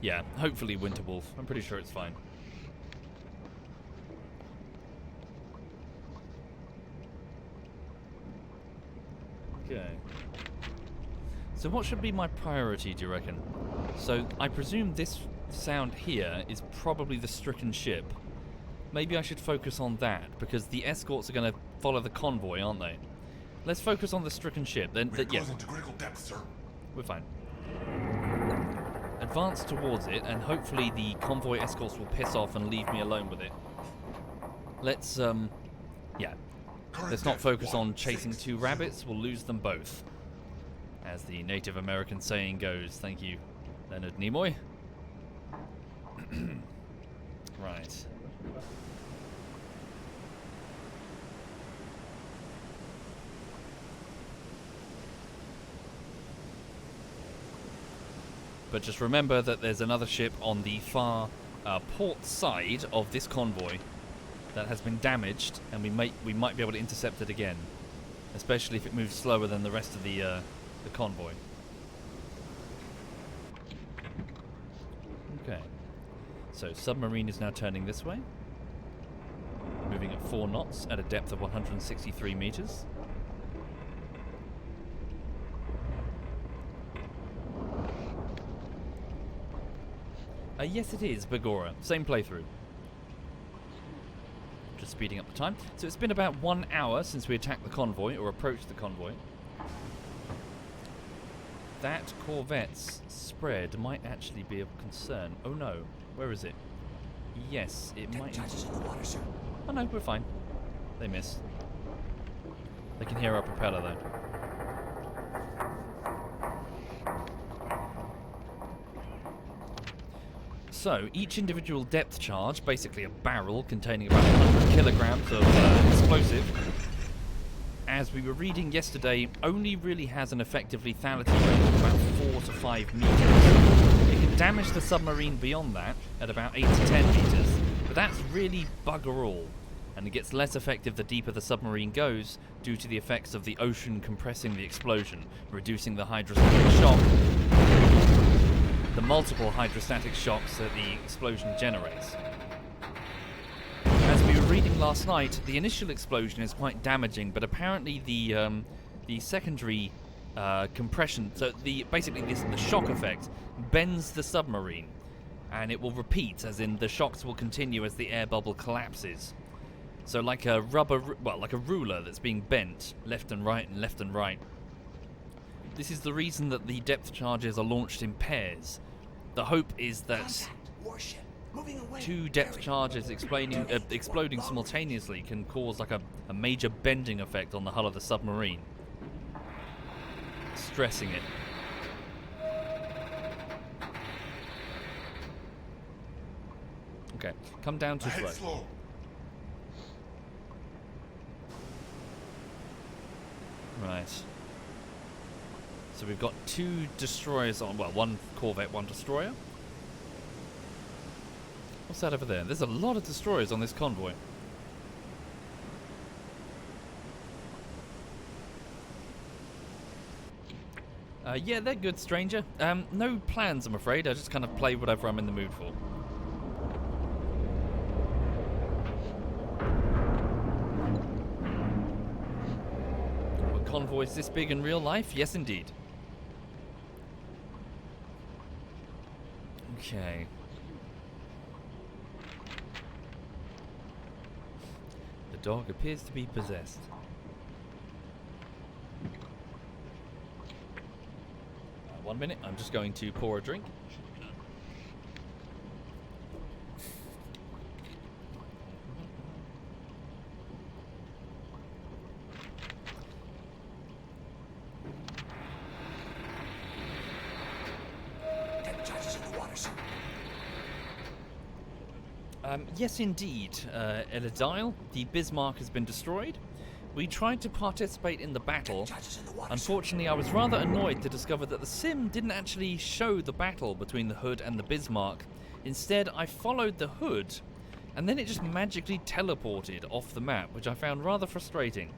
Yeah, hopefully Winter Wolf. I'm pretty sure it's fine. Okay. So what should be my priority, do you reckon? So I presume this sound here is probably the stricken ship. Maybe I should focus on that, because the escorts are going to follow the convoy, aren't they? Let's focus on the stricken ship. Then, It goes into critical depth, sir. we're fine. Advance towards it, and hopefully the convoy escorts will piss off and leave me alone with it. Let's, Current let's not depth, focus 1, on chasing 6. 2 rabbits. We'll lose them both. As the Native American saying goes. Thank you, Leonard Nimoy. Right. But just remember that there's another ship on the far port side of this convoy that has been damaged, and we might be able to intercept it again, especially if it moves slower than the rest of the convoy. Okay. So submarine is now turning this way, moving at 4 knots at a depth of 163 meters. Yes, it is, Bagora. Same playthrough. Just speeding up the time. So it's been about 1 hour since we attacked the convoy, or approached the convoy. That Corvette's spread might actually be of concern. Oh no. Where is it? Yes, it Deck might... charges in the water, sir. Oh no, we're fine. They missed. They can hear our propeller though. So, each individual depth charge, basically a barrel containing about 100 kilograms of explosive, as we were reading yesterday, only really has an effective lethality range of about 4 to 5 meters. It can damage the submarine beyond that at about 8 to 10 meters, but that's really bugger all, and it gets less effective the deeper the submarine goes due to the effects of the ocean compressing the explosion, reducing the hydrostatic shock, the multiple hydrostatic shocks that the explosion generates. As we were reading last night, the initial explosion is quite damaging, but apparently the secondary compression, so the shock effect bends the submarine, and it will repeat, as in the shocks will continue as the air bubble collapses. So like a ruler that's being bent left and right and left and right. This is the reason that the depth charges are launched in pairs. The hope is that Contact. Warship. Moving away. 2 depth charges exploding simultaneously can cause like a major bending effect on the hull of the submarine, stressing it. Okay, come down too Ahead slow. slow. Right. So we've got 2 destroyers on, well, 1 corvette, 1 destroyer. What's that over there? There's a lot of destroyers on this convoy. Yeah, they're good, stranger. No plans, I'm afraid. I just kind of play whatever I'm in the mood for. Were convoys this big in real life? Yes, indeed. Okay. The dog appears to be possessed. One minute, I'm just going to pour a drink. Deck charges in the water, sir. Yes, indeed, Elidile. The Bismarck has been destroyed. We tried to participate in the battle. Judges in the water, sir. Unfortunately, I was rather annoyed to discover that the sim didn't actually show the battle between the Hood and the Bismarck. Instead, I followed the Hood, and then it just magically teleported off the map, which I found rather frustrating.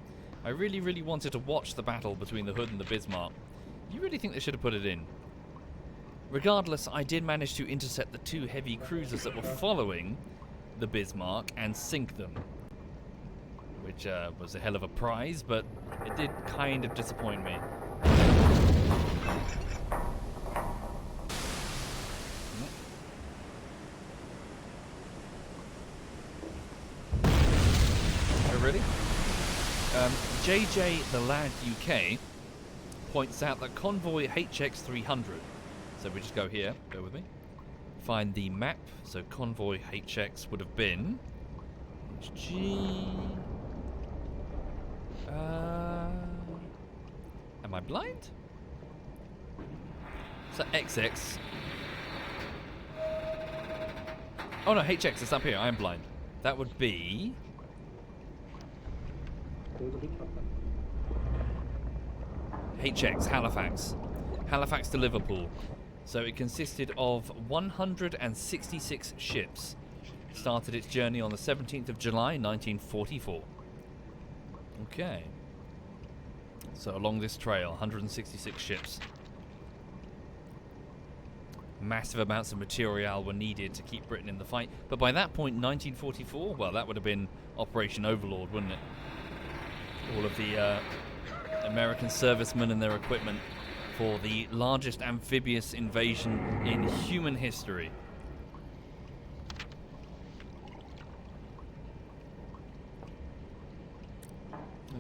I really, really wanted to watch the battle between the Hood and the Bismarck. You really think they should have put it in? Regardless, I did manage to intercept the 2 heavy cruisers that were following the Bismarck and sink them, which was a hell of a prize, but it did kind of disappoint me. Oh, really? JJ the Lad UK points out that convoy HX300. So we just go here, bear with me. Find the map. So convoy HX would have been HG. Am I blind? So XX. Oh no, HX is up here. I am blind. That would be HX, Halifax. Halifax to Liverpool. So it consisted of 166 ships. Started its journey on the 17th of July, 1944. Okay. So along this trail, 166 ships. Massive amounts of material were needed to keep Britain in the fight. But by that point, 1944, well, that would have been Operation Overlord, wouldn't it? All of the American servicemen and their equipment for the largest amphibious invasion in human history.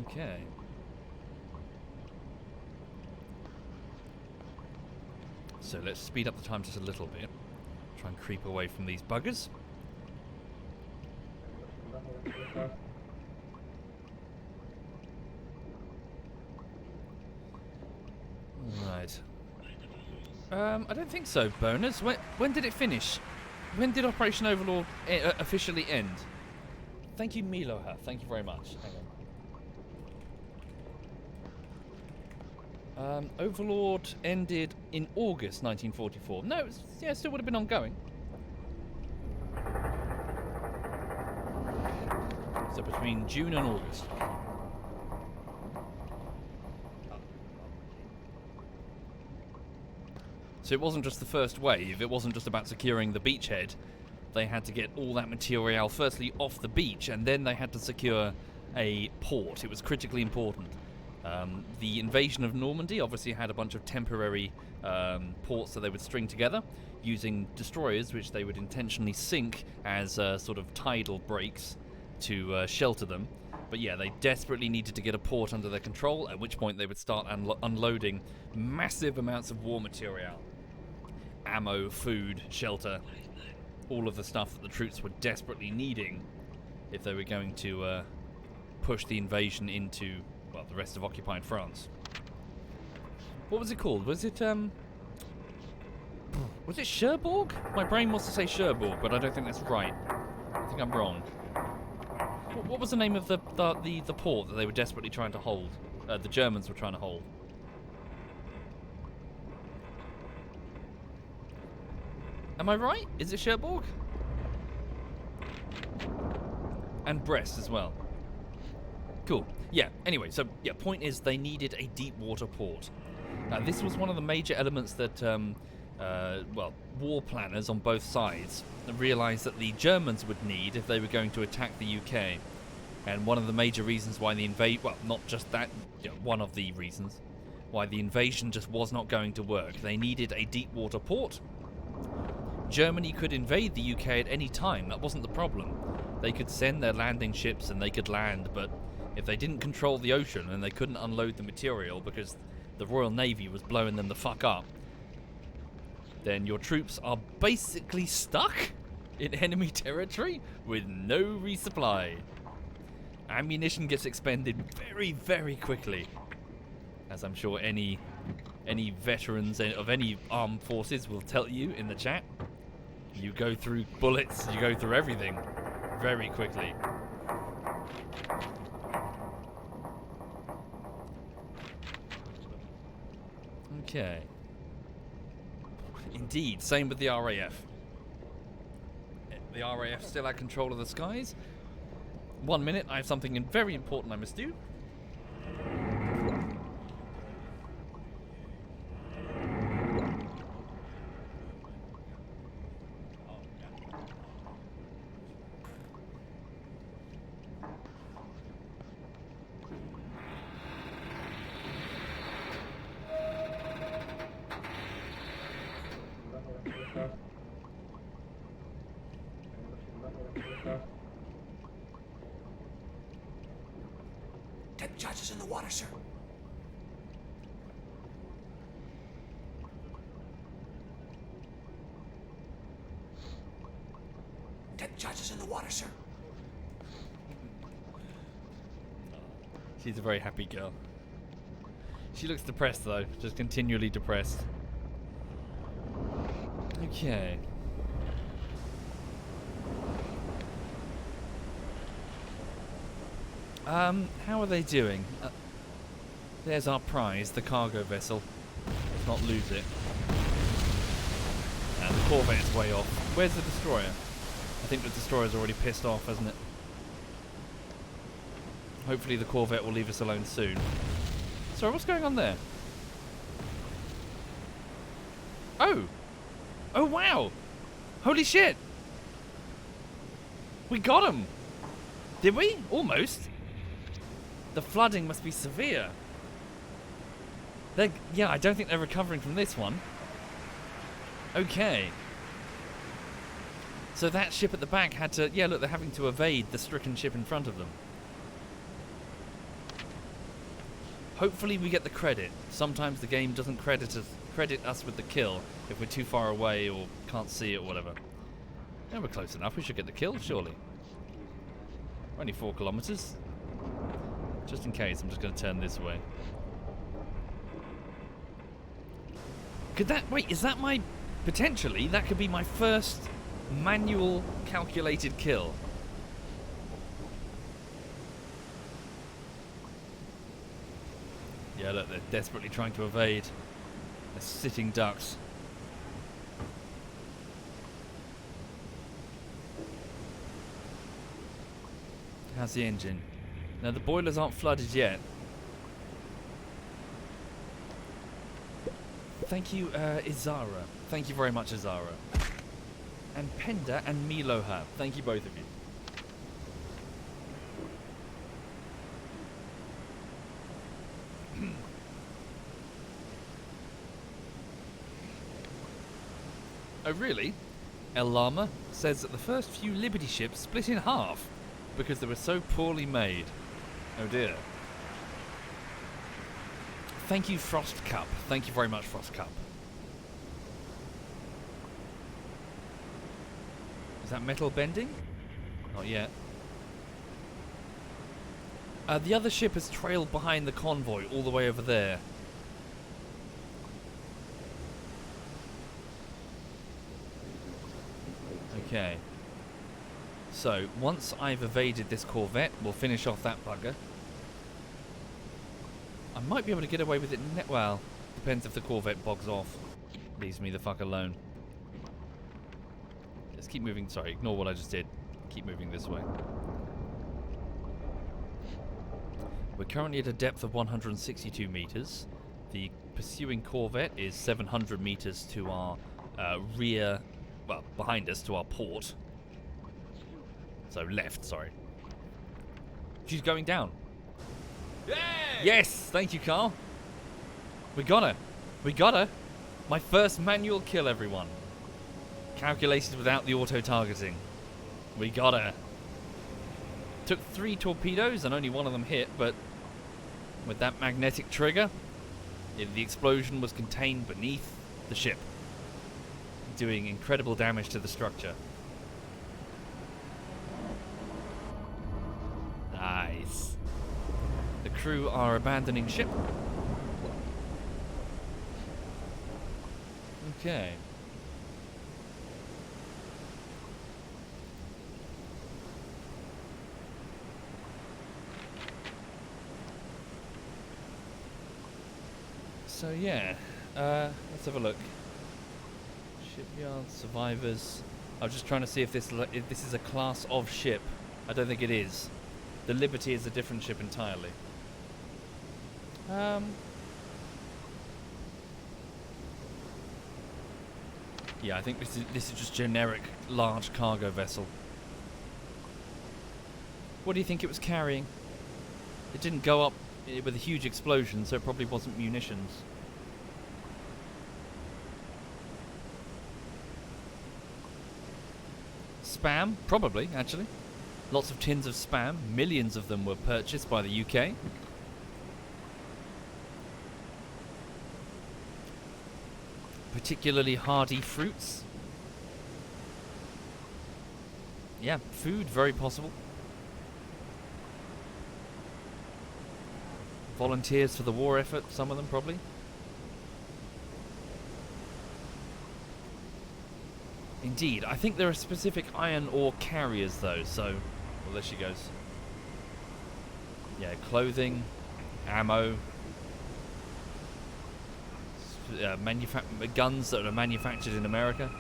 Okay. So let's speed up the time just a little bit. Try and creep away from these buggers. Right. I don't think so, Bonus. When did it finish? When did Operation Overlord officially end? Thank you, Miloha. Thank you very much. Hang on. Overlord ended in August 1944. No, it still would have been ongoing. So between June and August. So it wasn't just the first wave, it wasn't just about securing the beachhead. They had to get all that material firstly off the beach, and then they had to secure a port. It was critically important. The invasion of Normandy obviously had a bunch of temporary ports that they would string together using destroyers, which they would intentionally sink as sort of tidal breaks to shelter them. But yeah, they desperately needed to get a port under their control, at which point they would start unloading massive amounts of war material. Ammo, food, shelter, all of the stuff that the troops were desperately needing if they were going to push the invasion into, well, the rest of occupied France. What was it called? Was it Cherbourg? My brain wants to say Cherbourg, but I don't think that's right. I think I'm wrong. What was the name of the port that they were desperately trying to hold? The Germans were trying to hold. Am I right? Is it Cherbourg? And Brest as well. Cool. Yeah, anyway, so, yeah, point is they needed a deep water port. This was one of the major elements that, war planners on both sides realised that the Germans would need if they were going to attack the UK. And one of the major reasons why the not just that, one of the reasons why the invasion just was not going to work. They needed a deep water port. Germany could invade the UK at any time, that wasn't the problem. They could send their landing ships and they could land, but if they didn't control the ocean and they couldn't unload the material because the Royal Navy was blowing them the fuck up, then your troops are basically stuck in enemy territory with no resupply. Ammunition gets expended very, very quickly, as I'm sure any veterans of any armed forces will tell you in the chat. You go through bullets, you go through everything very quickly. Okay. Indeed, same with the RAF. The RAF still had control of the skies. 1 minute, I have something very important I must do. Depth charges in the water, sir. Depth charges in the water, sir. She's a very happy girl. She looks depressed though, just continually depressed. Okay. How are they doing? There's our prize, the cargo vessel. Let's not lose it. And the corvette's way off. Where's the destroyer? I think the destroyer's already pissed off, hasn't it? Hopefully the corvette will leave us alone soon. Sorry, what's going on there? Oh! Oh wow! Holy shit! We got him! Did we? Almost. The flooding must be severe. Yeah, I don't think they're recovering from this one. Okay. So that ship at the back had to... Yeah, look, they're having to evade the stricken ship in front of them. Hopefully we get the credit. Sometimes the game doesn't credit us with the kill if we're too far away or can't see it or whatever. Yeah, we're close enough. We should get the kill, surely. We're only 4 kilometers. Just in case, I'm just going to turn this way. Could that... Wait, is that my... Potentially, that could be my first manual calculated kill. Yeah, look, they're desperately trying to evade. They're sitting ducks. How's the engine? Now, the boilers aren't flooded yet. Thank you, Izara. Thank you very much, Izara. And Penda and Miloha. Thank you, both of you. Oh, really? El Lama says that the first few Liberty ships split in half because they were so poorly made. Oh dear. Thank you, Frost Cup. Thank you very much, Frost Cup. Is that metal bending? Not yet. The other ship has trailed behind the convoy all the way over there. Okay. So, once I've evaded this corvette, we'll finish off that bugger. I might be able to get away with it well, depends if the corvette bogs off. Leaves me the fuck alone. Let's keep moving. Sorry, ignore what I just did. Keep moving this way. We're currently at a depth of 162 meters. The pursuing corvette is 700 meters to our rear... Well, behind us to our port. So left, sorry. She's going down. Yay! Yes! Thank you, Carl. We got her. We got her. My first manual kill, everyone. Calculated without the auto-targeting. We got her. Took 3 torpedoes and only one of them hit, but with that magnetic trigger, the explosion was contained beneath the ship, doing incredible damage to the structure. Nice. The crew are abandoning ship. Okay. So yeah, Let's have a look. Shipyard survivors. I was just trying to see if this is a class of ship. I don't think it is. The Liberty is a different ship entirely. Yeah, I think this is just generic large cargo vessel. What do you think it was carrying? It didn't go up with a huge explosion, so it probably wasn't munitions. Spam? Probably, actually. Lots of tins of spam. Millions of them were purchased by the UK. Particularly hardy fruits. Yeah, food, very possible. Volunteers for the war effort, some of them probably. Indeed, I think there are specific iron ore carriers though, so... Well, there she goes. Yeah, clothing, ammo, guns that are manufactured in America.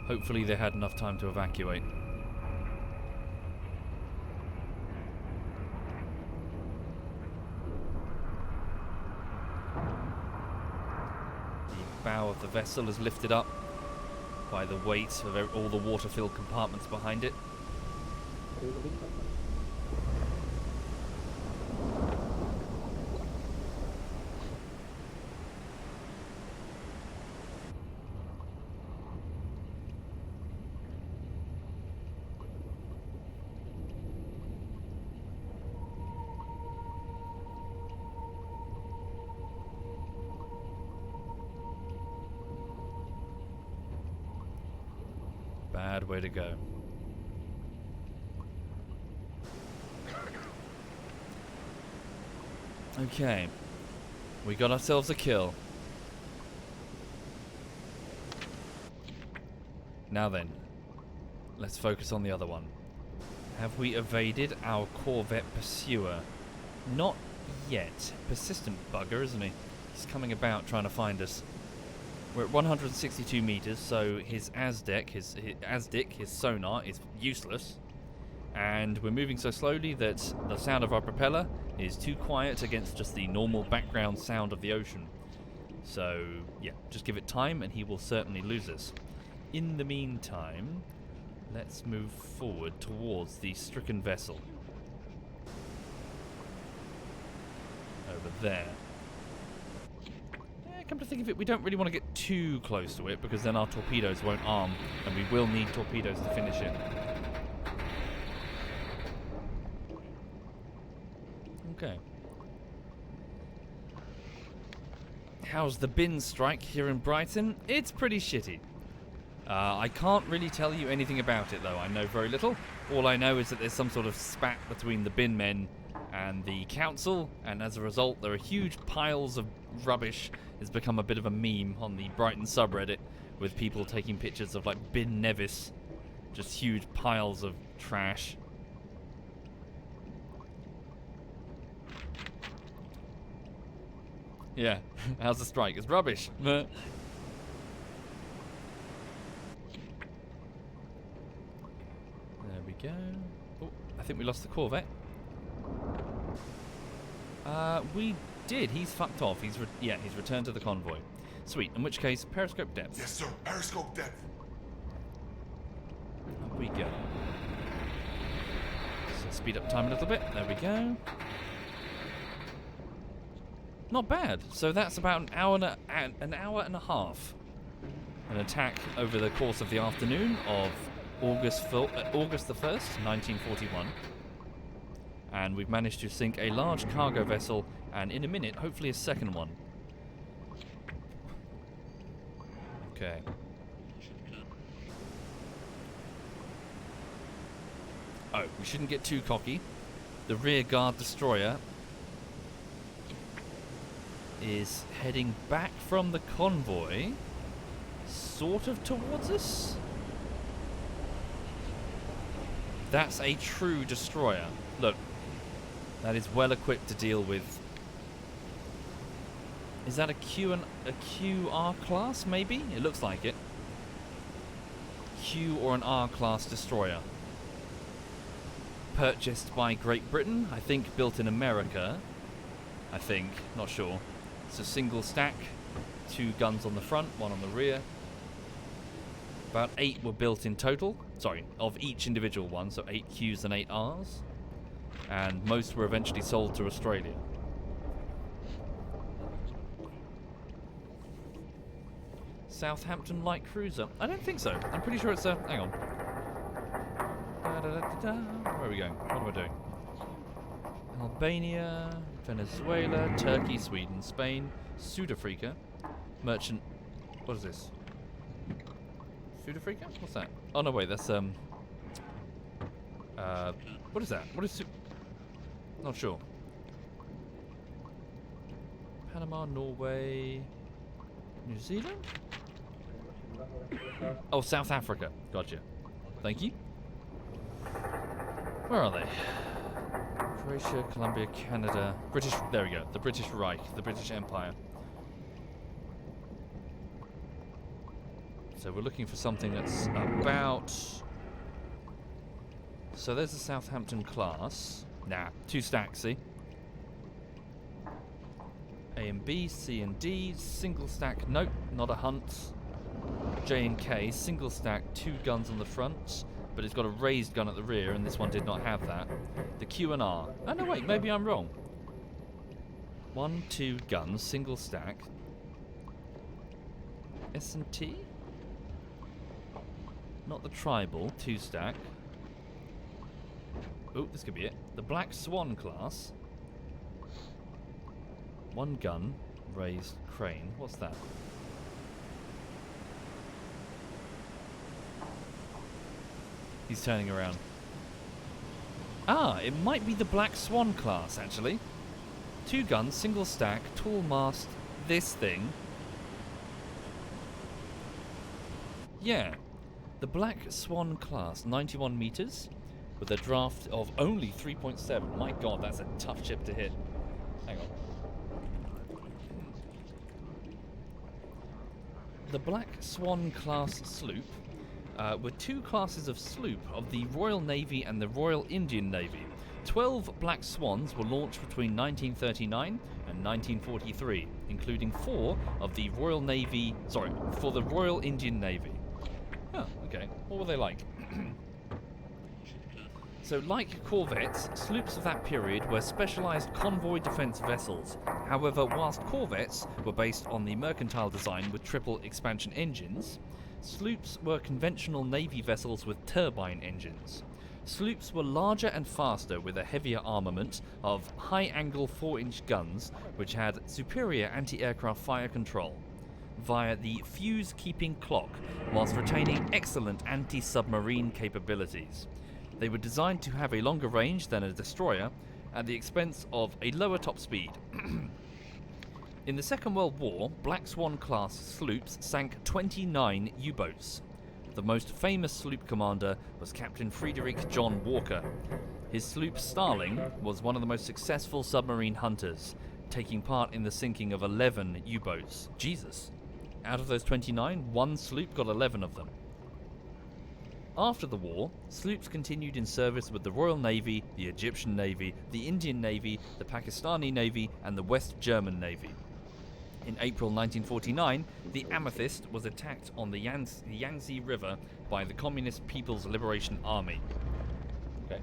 Hopefully they had enough time to evacuate. The bow of the vessel is lifted up by the weight of all the water-filled compartments behind it. Bad way to go. Okay. We got ourselves a kill. Now then, let's focus on the other one. Have we evaded our corvette pursuer? Not yet. Persistent bugger, isn't he? He's coming about trying to find us. We're at 162 meters, so his ASDIC, his sonar, is useless. And we're moving so slowly that the sound of our propeller is too quiet against just the normal background sound of the ocean. So, yeah, just give it time and he will certainly lose us. In the meantime, let's move forward towards the stricken vessel. Over there. Come to think of it, we don't really want to get too close to it because then our torpedoes won't arm and we will need torpedoes to finish it. Okay. How's the bin strike here in Brighton? It's pretty shitty. I can't really tell you anything about it though. I know very little. All I know is that there's some sort of spat between the bin men and the council, and as a result there are huge piles of rubbish. It's become a bit of a meme on the Brighton subreddit with people taking pictures of like Bin Nevis, just huge piles of trash. Yeah, how's the strike? It's rubbish. There we go. Oh, I think we lost the corvette. We did. He's fucked off. He's returned to the convoy. Sweet. In which case, periscope depth. Yes, sir. Periscope depth. Up we go. So speed up time a little bit. There we go. Not bad. So that's about an hour and a half. An attack over the course of the afternoon of August the 1st, 1941. And we've managed to sink a large cargo vessel, and in a minute, hopefully a second one. Okay. Oh, we shouldn't get too cocky. The rear guard destroyer is heading back from the convoy, sort of towards us. That's a true destroyer. Look, that is well equipped to deal with. Is that a QR class, maybe? It looks like it. Q or an R class destroyer. Purchased by Great Britain, I think built in America. I think, not sure. It's a single stack, 2 guns on the front, 1 on the rear. About 8 were built in total. Sorry, of each individual one, so 8 Qs and 8 Rs. And most were eventually sold to Australia. Southampton light cruiser? I don't think so. I'm pretty sure it's a... Hang on. Where are we going? What am I doing? Albania, Venezuela, Turkey, Sweden, Spain, Sudafrika, Merchant... What is this? Sudafrika? What's that? Oh no, wait, that's what is that? What is not sure. Panama, Norway, New Zealand? Oh, South Africa. Gotcha. Thank you. Where are they? Croatia, Colombia, Canada, British... There we go. The British Reich, the British Empire. So we're looking for something that's about... So there's the Southampton class. Nah, 2 stacks, see? A and B, C and D, single stack. Nope, not a Hunt. J and K, single stack, 2 guns on the front, but it's got a raised gun at the rear, and this one did not have that. The Q and R. Oh no, wait, maybe I'm wrong. 1, 2 guns, single stack. S and T? Not the tribal, 2 stack. Oh, this could be it. The Black Swan class. 1 gun, raised crane. What's that? He's turning around. Ah, it might be the Black Swan class, actually. 2 guns, single stack, tall mast, this thing. Yeah. The Black Swan class, 91 meters, with a draft of only 3.7. My god, that's a tough ship to hit. Hang on. The Black Swan class sloop were 2 classes of sloop of the Royal Navy and the Royal Indian Navy. 12 Black Swans were launched between 1939 and 1943, including 4 of the Royal Navy... Sorry, for the Royal Indian Navy. Oh, okay. What were they like? So, like corvettes, sloops of that period were specialised convoy defence vessels. However, whilst corvettes were based on the mercantile design with triple expansion engines, sloops were conventional navy vessels with turbine engines. Sloops were larger and faster with a heavier armament of high-angle 4-inch guns which had superior anti-aircraft fire control via the fuse-keeping clock whilst retaining excellent anti-submarine capabilities. They were designed to have a longer range than a destroyer at the expense of a lower top speed. In the Second World War, Black Swan class sloops sank 29 U-boats. The most famous sloop commander was Captain Frederick John Walker. His sloop Starling was one of the most successful submarine hunters, taking part in the sinking of 11 U-boats. Jesus. Out of those 29, 1 sloop got 11 of them. After the war, sloops continued in service with the Royal Navy, the Egyptian Navy, the Indian Navy, the Pakistani Navy, and the West German Navy. In April 1949, the Amethyst was attacked on the Yangtze River by the Communist People's Liberation Army. Okay.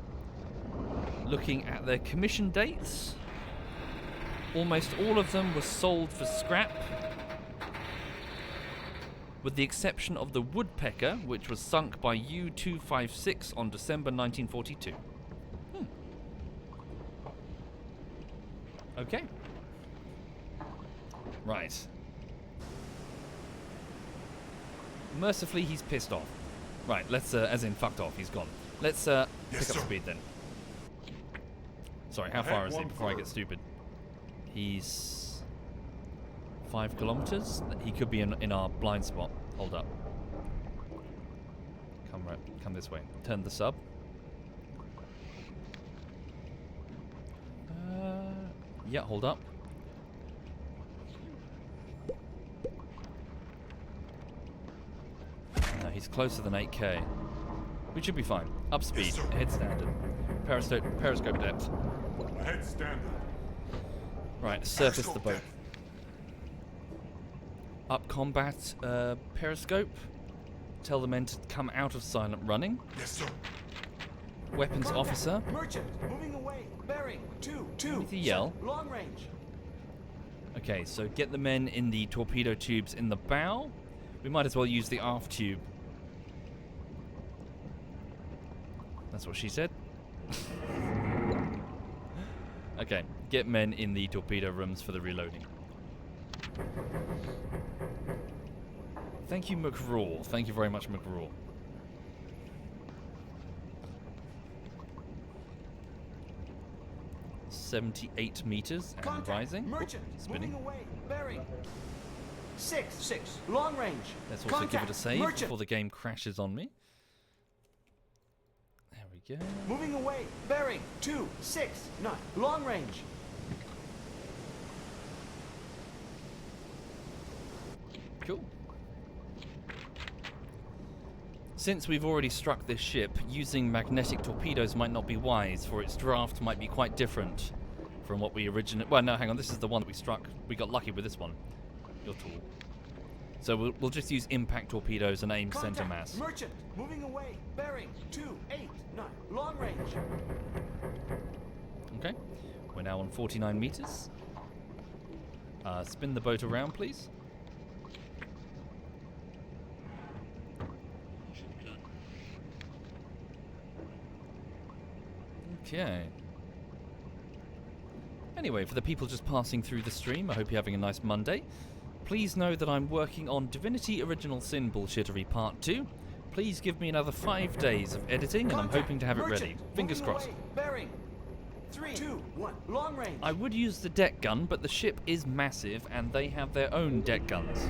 Looking at their commission dates, almost all of them were sold for scrap, with the exception of the Woodpecker, which was sunk by U-256 on December 1942. Okay. Right. Mercifully, he's pissed off. Right, let's, as in fucked off, he's gone. Let's, pick up speed then. Sorry, how far is he before I get stupid? He's 5 kilometers. He could be in our blind spot. Hold up. Come this way. Turn the sub. Yeah, hold up. No, he's closer than 8K. We should be fine. Up speed, Yes, sir. ahead standard. Periscope depth. Ahead standard. Right, surface the Periscope boat. depth. Up combat periscope. Tell the men to come out of silent running. Yes, sir. Weapons Contact. officer. Merchant, moving away. Bearing, 2. Need to yell. Long range. Okay, so get the men in the torpedo tubes in the bow. We might as well use the aft tube. That's what she said. Okay, get men in the torpedo rooms for the reloading. Thank you, McRaw. Thank you very much, McRaw. $78 meters and Contact. rising. Merchant, Spinning. moving away. Bearing. 6. Long range. Let's also give it a Contact. save Merchant, before the game crashes on me. There we go. moving away. Bearing, 6. Long range. Cool. Since we've already struck this ship, using magnetic torpedoes might not be wise, for its draft might be quite different from what we originally... Well, no, hang on, this is the one that we struck. We got lucky with this one. Your tool. So we'll just use impact torpedoes and aim center Contact. mass. Merchant, moving away. Bearing, 8. Long range. Okay. We're now on 49 meters. Spin the boat around, please. Okay. Anyway, for the people just passing through the stream, I hope you're having a nice Monday. Please know that I'm working on Divinity Original Sin Bullshittery Part 2. Please give me another 5 days of editing, and I'm hoping to have it ready. Fingers crossed. Bearing. 3, 2, 1. Long range. I would use the deck gun, but the ship is massive, and they have their own deck guns.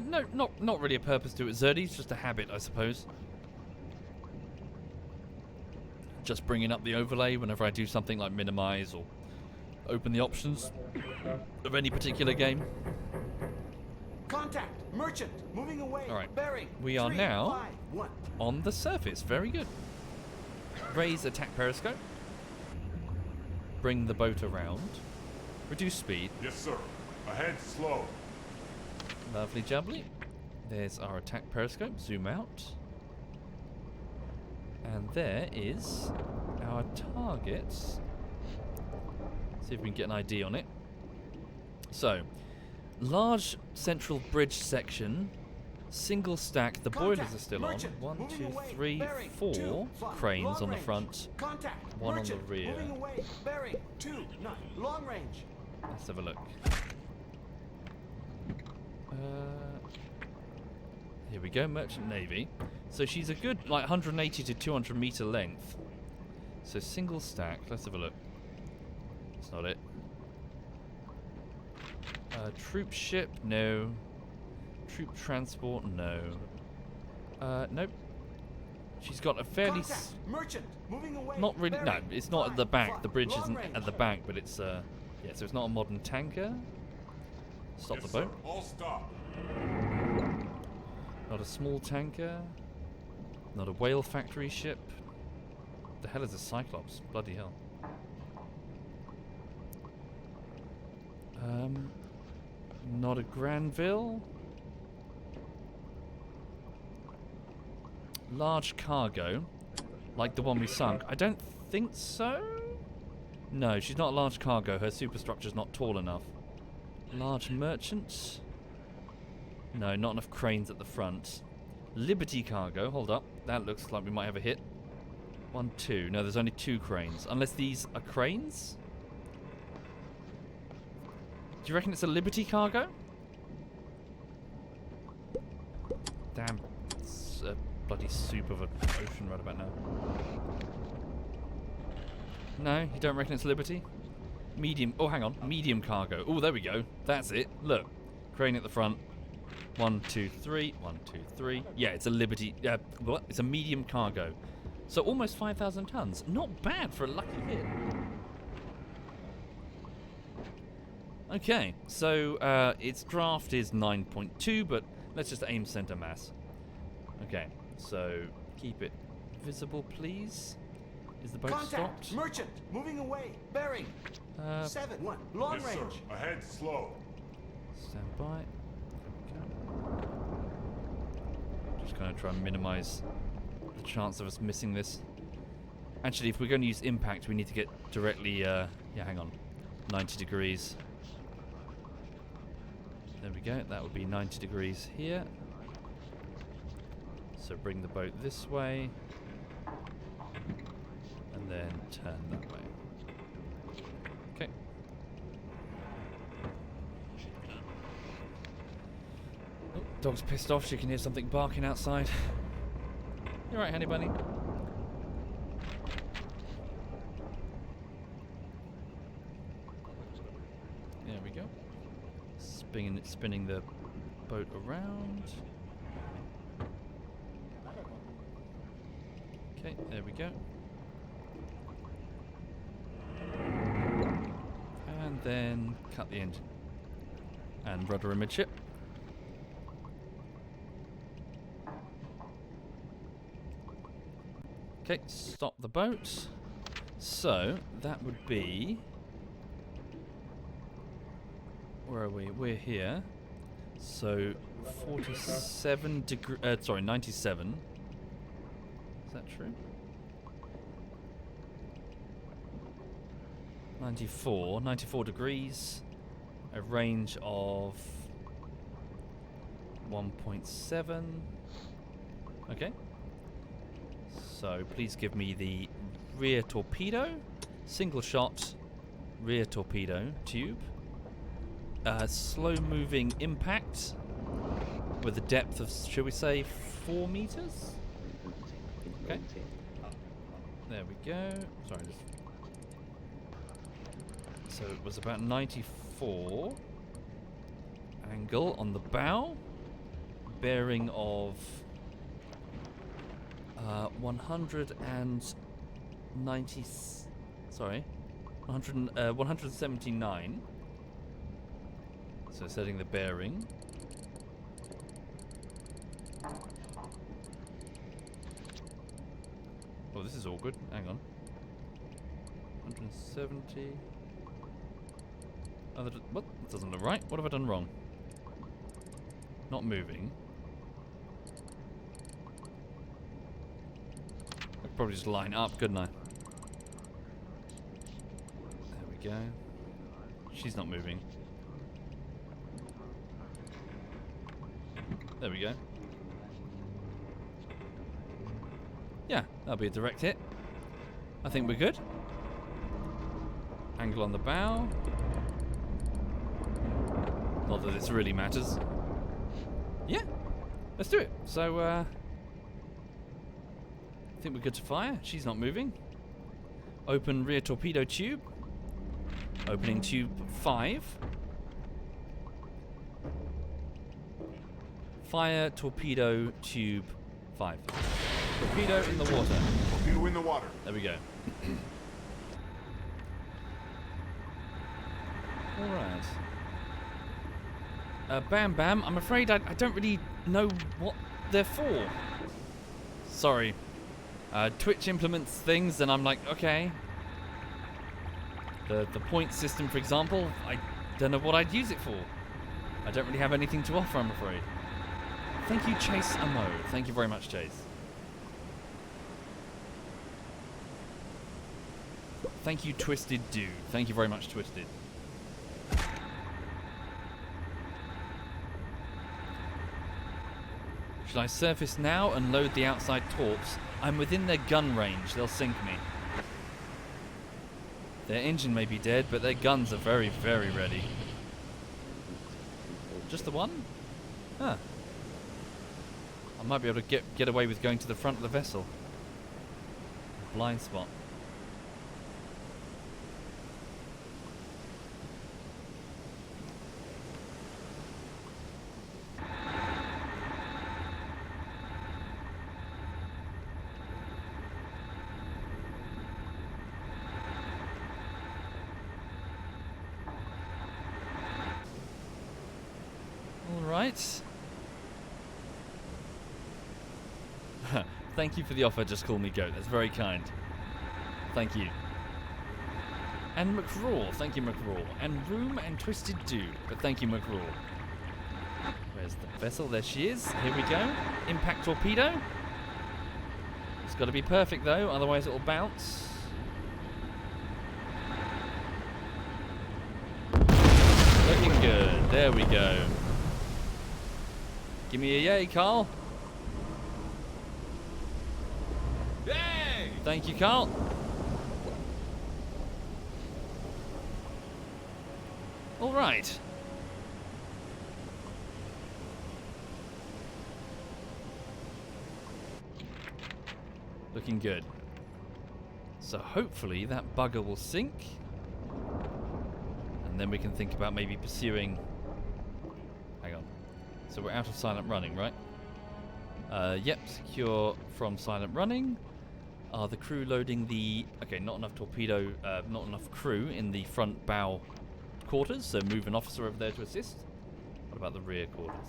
No, not really a purpose to it, Zerdy. It's just a habit, I suppose. Just bringing up the overlay whenever I do something like minimize or open the options of any particular game. Contact. Merchant, moving away. All right. Bearing. We are 3, now 5, 1. on the surface. Very good. Raise attack periscope. Bring the boat around. Reduce speed. Yes, sir. Ahead slow. Lovely jubbly. There's our attack periscope. Zoom out. And there is our target. See if we can get an ID on it. So, large central bridge section, single stack. The boilers are still on. Merchant, 1, moving 2, away. 3, Bearing, 4 2, 5. cranes Long on the range. front. Contact. One on the Merchant, rear. moving away. Bearing. 2, 9. Long range. Let's have a look. Here we go, Merchant Navy. So she's a good, like, 180 to 200 meter length. So single stack. Let's have a look. That's not it. Troop ship, no. Troop transport, no. Nope. She's got a fairly... Contact. Merchant, moving away. Not really... No, Bearing. it's not at the 5, back. 5. The bridge Long isn't range. at the back, but it's... yeah, so it's not a modern tanker. Stop Yes, the boat. sir. All stop. Not a small tanker. Not a whale factory ship. The hell is a Cyclops? Bloody hell. Not a Granville. Large cargo. Like the one we sunk. I don't think so. No, she's not a large cargo. Her superstructure's not tall enough. Large merchant. No, not enough cranes at the front. Liberty cargo. Hold up. That looks like we might have a hit. 1, 2. No, there's only 2 cranes. Unless these are cranes? Do you reckon it's a Liberty cargo? Damn. It's a bloody soup of an ocean right about now. No, you don't reckon it's Liberty? Medium. Oh, hang on. Medium cargo. Oh, there we go. That's it. Look. Crane at the front. 1, 2, 3. 1, 2, 3. Yeah, it's a Liberty. What? It's a medium cargo. So almost 5,000 tons. Not bad for a lucky hit. Okay, so its draft is 9.2, but let's just aim center mass. Okay, so keep it visible, please. Is the boat Contact! stopped? Merchant! Moving away! Bearing! 7-1. Long Yes, range! sir. Ahead, slow. Stand by. Okay. Just going to try and minimize the chance of us missing this. Actually, if we're going to use impact, we need to get directly, yeah, hang on, 90 degrees. There we go, that would be 90 degrees here. So bring the boat this way, and then turn that way. Okay. Oh, dog's pissed off, she can hear something barking outside. You alright, honey bunny? There we go. Spinning the boat around. Okay, there we go. And then cut the engine. And rudder amidship. Okay, stop the boat. So, that would be... Where are we? We're here. So, 47 degree... sorry, 97. Is that true? 94 degrees. A range of 1.7. Okay. So please give me the rear torpedo. Single shot rear torpedo tube. Slow moving impact with a depth of, shall we say, 4 meters? Okay. There we go. Sorry, so it was about 94 angle on the bow, bearing of 179. So setting the bearing. Oh, this is awkward. Hang on. 170. Oh, what? That doesn't look right. What have I done wrong? Not moving. I could probably just line up, couldn't I? There we go. She's not moving. There we go. Yeah, that'll be a direct hit. I think we're good. Angle on the bow. Not that this really matters. Yeah, let's do it. So, I think we're good to fire. She's not moving. Open rear torpedo tube. Opening tube 5. Fire torpedo tube 5. Torpedo in the water. Torpedo in the water. There we go. Alright. Bam Bam, I'm afraid I don't really know what they're for. Sorry. Twitch implements things and I'm like, okay. The point system, for example, I don't know what I'd use it for. I don't really have anything to offer, I'm afraid. Thank you, Chase Amo. Thank you very much, Chase. Thank you, Twisted Dude. Thank you very much, Twisted. Should I surface now and load the outside torps? I'm within their gun range. They'll sink me. Their engine may be dead, but their guns are very, very ready. Just the one? Huh. I might be able to get away with going to the front of the vessel. Blind spot. Alright. Thank you for the offer, just call me Goat. That's very kind. Thank you. And McRaw, thank you McRaw. And Room and Twisted Dew, but thank you McRaw. Where's the vessel? There she is. Here we go. Impact torpedo. It's got to be perfect though, otherwise it will bounce. Looking good. There we go. Give me a yay, Carl. Yay! Thank you, Carl. All right. Looking good. So hopefully that bugger will sink. And then we can think about maybe pursuing... Hang on. So we're out of silent running, right? Yep, secure from silent running. Are the crew loading the... Okay, not enough torpedo, not enough crew in the front bow quarters, so move an officer over there to assist. What about the rear quarters?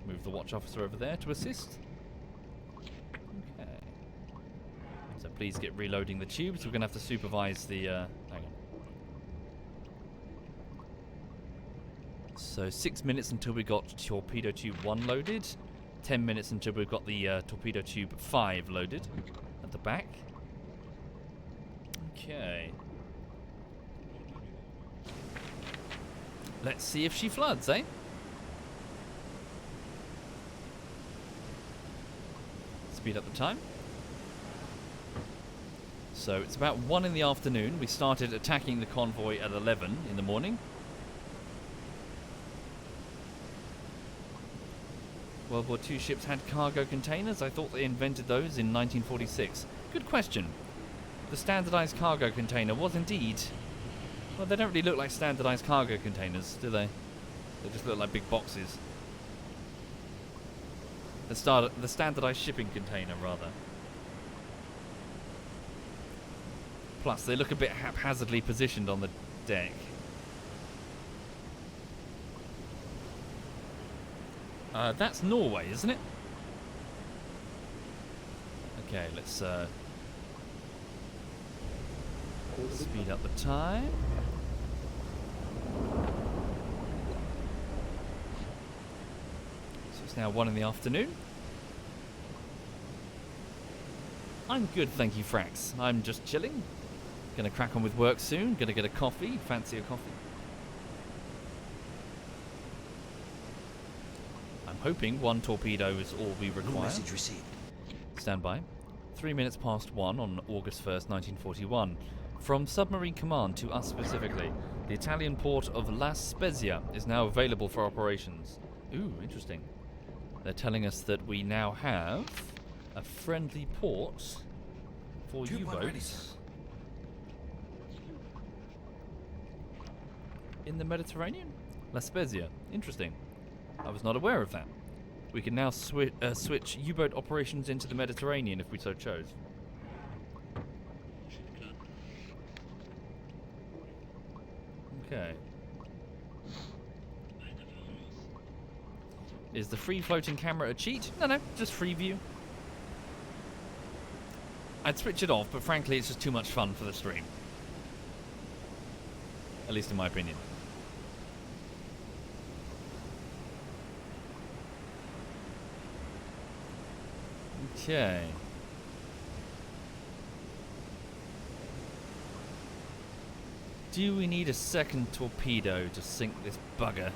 Move the watch officer over there to assist. Okay. So please get reloading the tubes. We're going to have to supervise the... hang on. So 6 minutes until we got torpedo tube 1 loaded. 10 minutes until we've got the torpedo tube 5 loaded at the back. Okay. Let's see if she floods, eh? Speed up the time. So it's about 1 in the afternoon. We started attacking the convoy at 11 in the morning. World War II ships had cargo containers. I thought they invented those in 1946. Good question. The standardized cargo container was indeed... Well, they don't really look like standardized cargo containers, do they? They just look like big boxes. The standardized shipping container, rather. Plus, they look a bit haphazardly positioned on the deck. That's Norway, isn't it? Okay, let's speed up the time. So it's now 1 in the afternoon. I'm good, thank you, Frax. I'm just chilling. Gonna crack on with work soon. Gonna get a coffee. Fancy a coffee? I'm hoping 1 torpedo is all we require. Message received. Stand by. 3 minutes past 1 on August 1st, 1941. From Submarine Command to us specifically, the Italian port of La Spezia is now available for operations. Ooh, interesting. They're telling us that we now have a friendly port for U-boats in the Mediterranean. La Spezia. Interesting. I was not aware of that. We can now switch U-boat operations into the Mediterranean if we so chose. Okay. Is the free floating camera a cheat? No, just free view. I'd switch it off, but frankly it's just too much fun for the stream. At least in my opinion. Okay. Do we need a second torpedo to sink this bugger?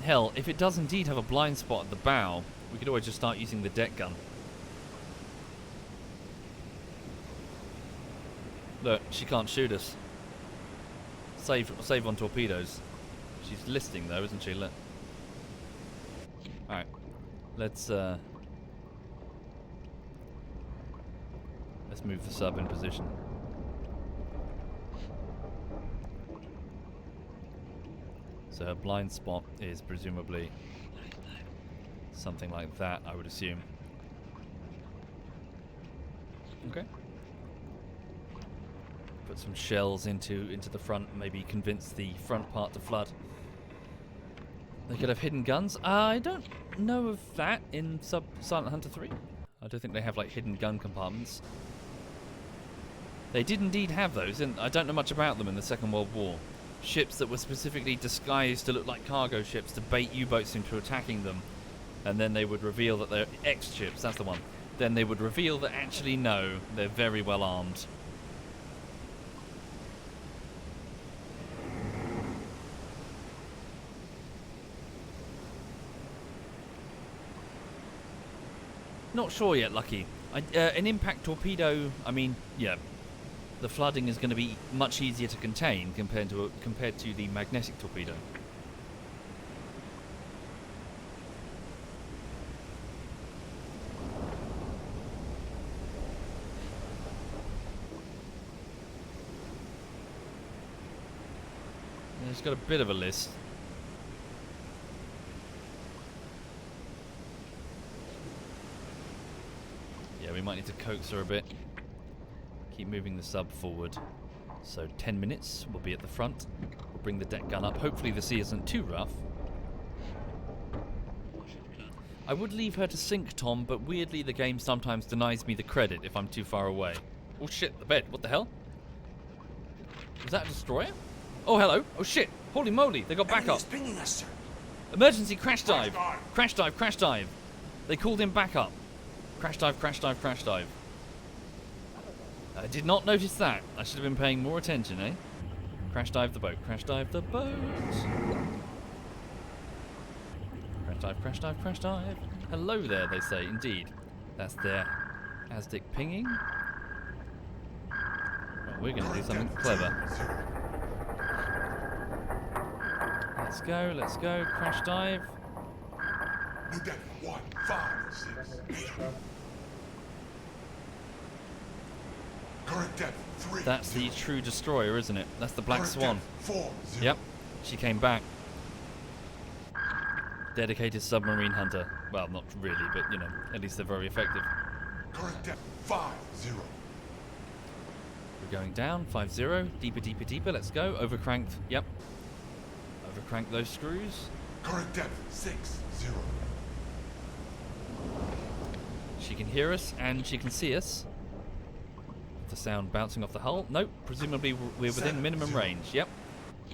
Hell, if it does indeed have a blind spot at the bow, we could always just start using the deck gun. Look, she can't shoot us. Save on torpedoes. She's listing though, isn't she? Look. Alright. Let's move the sub in position. So her blind spot is presumably something like that, I would assume. Okay. Put some shells into the front, maybe convince the front part to flood. They could have hidden guns. I don't know of that in Silent Hunter 3. I don't think they have like hidden gun compartments. They did indeed have those, and I don't know much about them in the Second World War. Ships that were specifically disguised to look like cargo ships to bait U-boats into attacking them, and then they would reveal that they're X-ships, that's the one. Then they would reveal that actually no, they're very well armed. Not sure yet, Lucky. An impact torpedo, I mean, yeah, the flooding is going to be much easier to contain compared to the magnetic torpedo. And it's got a bit of a list. Yeah, we might need to coax her a bit. Keep moving the sub forward. So 10 minutes, we'll be at the front. We'll bring the deck gun up. Hopefully the sea isn't too rough. I would leave her to sink, Tom, but weirdly the game sometimes denies me the credit if I'm too far away. Oh shit, the bed. What the hell? Was that a destroyer? Oh, hello. Oh shit. Holy moly, they got backup. He's pinging us, sir. Emergency crash dive. Crash dive. Crash dive, crash dive. They called in backup. Crash dive, crash dive, crash dive. I did not notice that. I should have been paying more attention, eh? Crash dive the boat, crash dive the boat. Crash dive, crash dive, crash dive. Hello there, they say, indeed. That's their ASDIC pinging. Well, we're going to do something clever. Let's go, crash dive. New depth 1, 5, 6, 8. Current depth 3. That's the true destroyer, isn't it? That's the Black Current Swan. depth 4, 0. Yep, she came back. Dedicated submarine hunter. Well, not really, but you know, at least they're very effective. Current depth 5, 0. We're going down, 5-0. Deeper, deeper, deeper. Let's go. Overcranked. Yep. Overcrank those screws. Current depth 6, 0. She can hear us and she can see us. The sound bouncing off the hull. Nope, presumably we're within minimum range. Yep.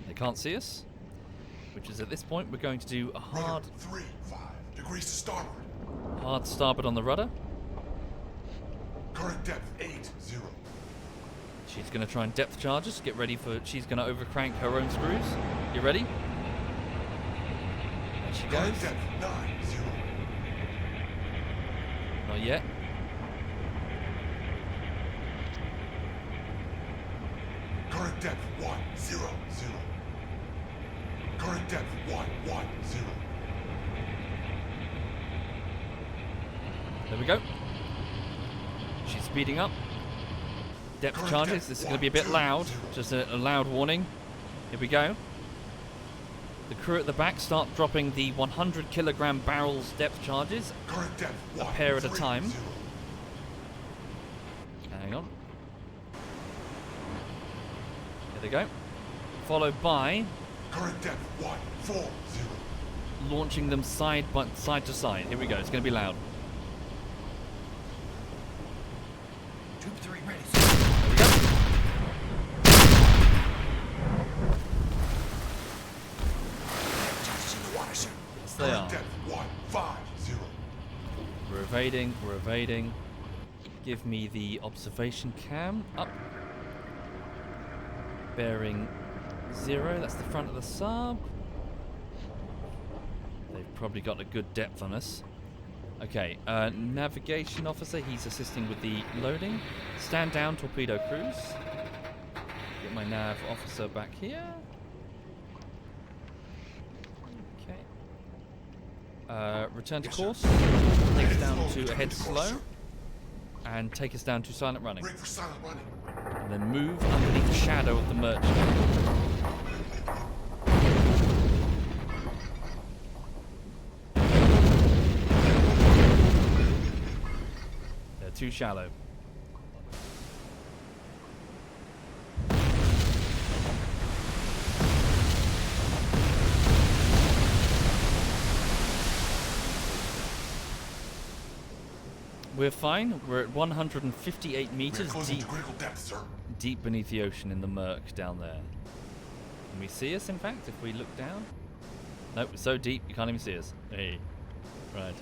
They can't see us. Which is at this point we're going to do a hard 3, 5 degrees to starboard. starboard on the rudder. Current depth 8, 0. She's going to try and depth charge us. Get ready for... She's going to overcrank her own screws. You ready? There she goes. Current depth 9, 0. Not yet. Current depth 1, 0, 0. Current depth 1, 1, 0. There we go. She's speeding up. Depth Current charges. depth This is going to be a 1, bit 2, loud. 0. Just a loud warning. Here we go. The crew at the back start dropping the 100 kilogram barrels depth charges. Current depth A 1, pair at a 3, time. 0. Hang on. There they go. Followed by Current depth 1, 4, 0. launching them side to side. Here we go. It's going to be loud. Tube 3 ready, There sir. we go. Charges in the water, sir. Yes, they are. Current depth 1, 5, 0. We're evading. We're evading. Give me the observation cam up. Bearing 0. That's the front of the sub. They've probably got a good depth on us. Okay, navigation officer, he's assisting with the loading. Stand down, torpedo crews. Get my nav officer back here. Okay. Return to Yes, sir. course. Take us down to Return ahead to course, slow. sir. And take us down to silent running. Rig for silent running. And then move underneath the shadow of the merchant. They're too shallow. We're fine. We're at 158 We're meters closing deep, to critical depth, sir. deep beneath the ocean in the murk down there. Can we see us, in fact, if we look down? Nope, we're so deep you can't even see us. Hey. Right.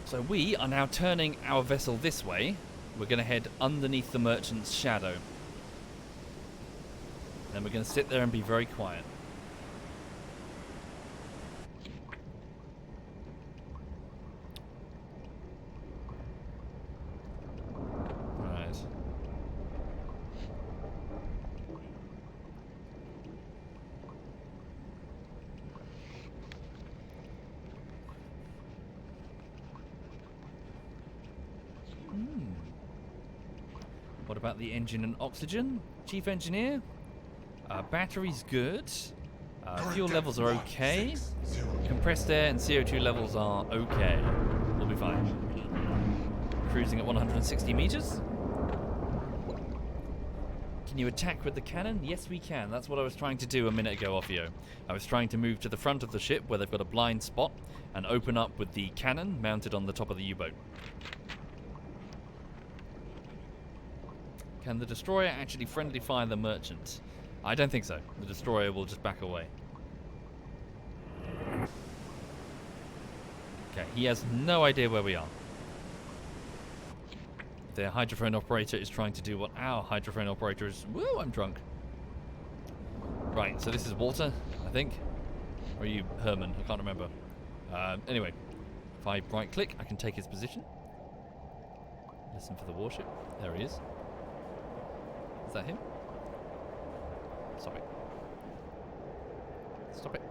So we are now turning our vessel this way. We're going to head underneath the merchant's shadow. Then we're going to sit there and be very quiet. Right. What about the engine and oxygen? Chief engineer? Battery's good. Fuel levels are okay. Compressed air and CO2 levels are okay. We'll be fine. Cruising at 160 meters. Can you attack with the cannon? Yes, we can. That's what I was trying to do a minute ago, Offio. I was trying to move to the front of the ship where they've got a blind spot and open up with the cannon mounted on the top of the U-boat. Can the destroyer actually friendly fire the merchant? I don't think so. The destroyer will just back away. Okay, he has no idea where we are. Their hydrophone operator is trying to do what our hydrophone operator is... Woo, I'm drunk. Right, so this is Walter, I think. Or are you Herman? I can't remember. Anyway, if I right-click, I can take his position. Listen for the warship. There he is. Is that him? Stop it. Stop it.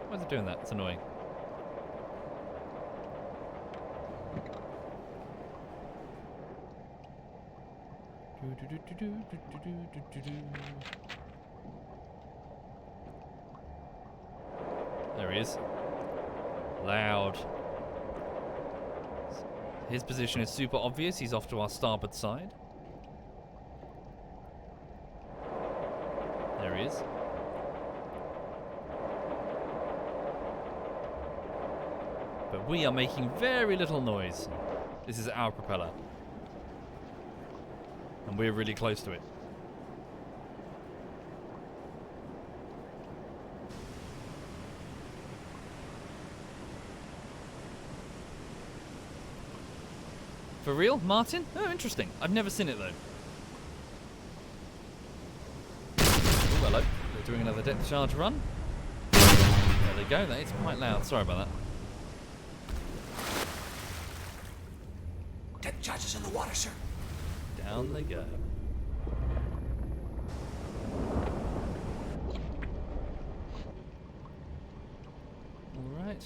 Why is it doing that? It's annoying. There he is. Loud. His position is super obvious. He's off to our starboard side. There he is. But we are making very little noise. This is our propeller. And we're really close to it. For real? Martin? Oh, interesting. I've never seen it though. Oh, hello. We're doing another depth charge run. There they go. That is quite loud. Sorry about that. Depth charges in the water, sir. Down they go. Alright,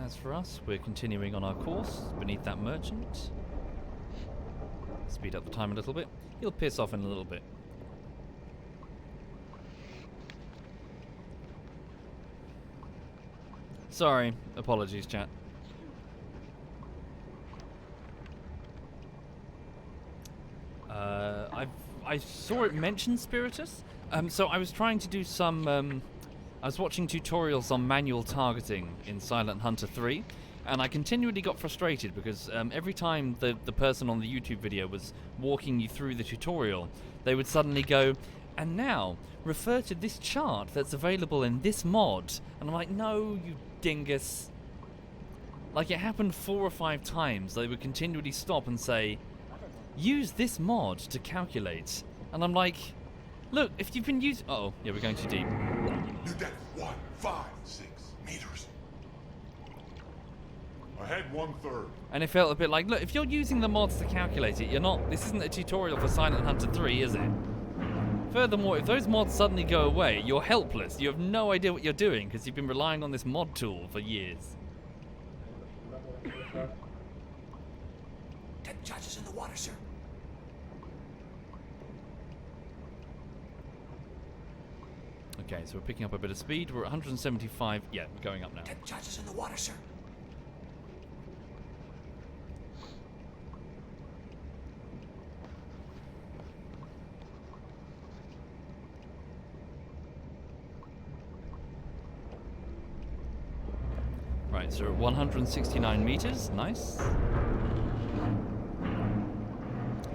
as for us, we're continuing on our course beneath that merchant. Speed up the time a little bit. He'll piss off in a little bit. Sorry, apologies, chat. I saw it mention Spiritus. So I was trying to do some... I was watching tutorials on manual targeting in Silent Hunter 3, and I continually got frustrated because every time the person on the YouTube video was walking you through the tutorial, they would suddenly go, and now, refer to this chart that's available in this mod. And I'm like, no, you dingus. Like, it happened 4 or 5 times. They would continually stop and say, use this mod to calculate. And I'm like, look, if you've been using... Uh-oh, yeah, we're going too deep. New depth 156 meters. Ahead 1/3. And it felt a bit like, look, if you're using the mods to calculate it, you're not... This isn't a tutorial for Silent Hunter 3, is it? Furthermore, if those mods suddenly go away, you're helpless. You have no idea what you're doing because you've been relying on this mod tool for years. Depth charges in the water, sir. Okay, so we're picking up a bit of speed. We're at 175. Yeah, we're going up now. Depth charges in the water, sir. Right, so we're at 169 meters. Nice.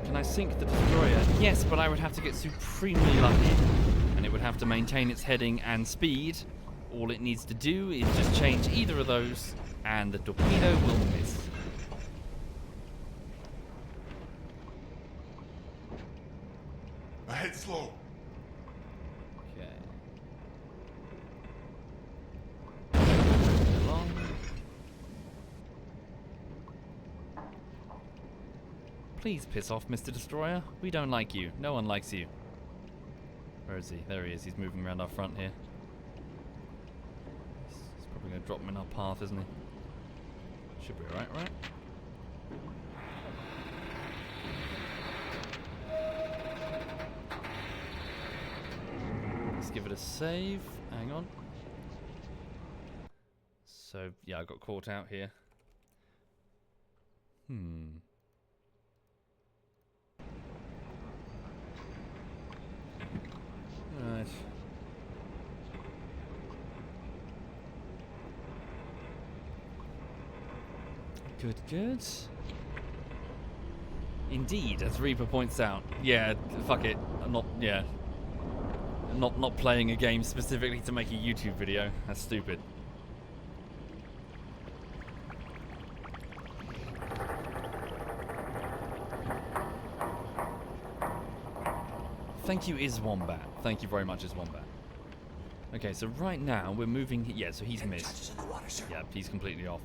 Can I sink the destroyer? Yes, but I would have to get supremely lucky. And it would have to maintain its heading and speed. All it needs to do is just change either of those, and the torpedo will miss. Ahead slow. Okay. Along. Please piss off, Mr. Destroyer. We don't like you. No one likes you. Where is he? There he is. He's moving around our front here. He's probably going to drop him in our path, isn't he? Should be alright, right? Let's give it a save. Hang on. So, yeah, I got caught out here. Right. Good, good. Indeed, as Reaper points out. Yeah, fuck it. I'm not, yeah. I'm not playing a game specifically to make a YouTube video. That's stupid. Thank you, Iswombat. Thank you very much, Iswombat. Okay, so right now we're moving. Yeah, so he's missed. Yeah, he's completely off.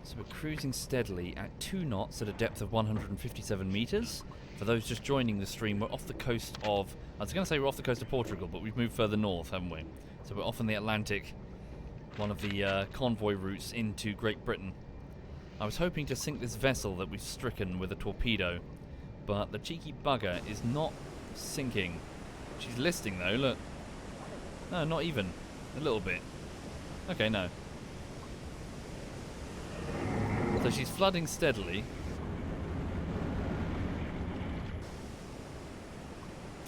So we're cruising steadily at 2 knots at a depth of 157 meters. For those just joining the stream, we're off the coast of. I was going to say we're off the coast of Portugal, but we've moved further north, haven't we? So we're off in the Atlantic, one of the convoy routes into Great Britain. I was hoping to sink this vessel that we've stricken with a torpedo, but the cheeky bugger is not sinking. She's listing though, look. No, not even. A little bit. Okay, no. So she's flooding steadily.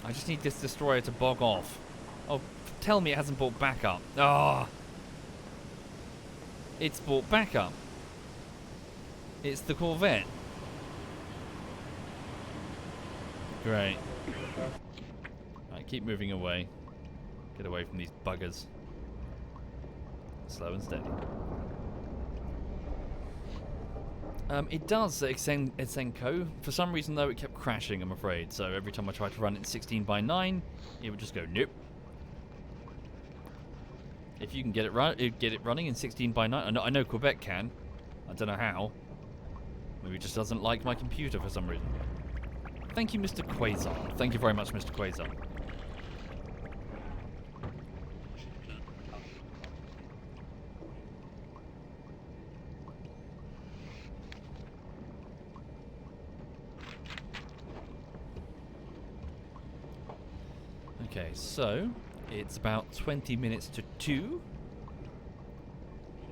I just need this destroyer to bog off. Oh, tell me it hasn't brought back up. Ah! Oh, it's brought back up. It's the Corvette. Great. Right, keep moving away. Get away from these buggers. Slow and steady. It does Exenko. For some reason, though, it kept crashing, I'm afraid. So every time I tried to run it 16:9, it would just go, nope. If you can get it running in 16:9, I know Quebec can. I don't know how. Maybe it just doesn't like my computer for some reason. Thank you, Mr. Quasar. Thank you very much, Mr. Quasar. Okay, so it's about 20 minutes to 2.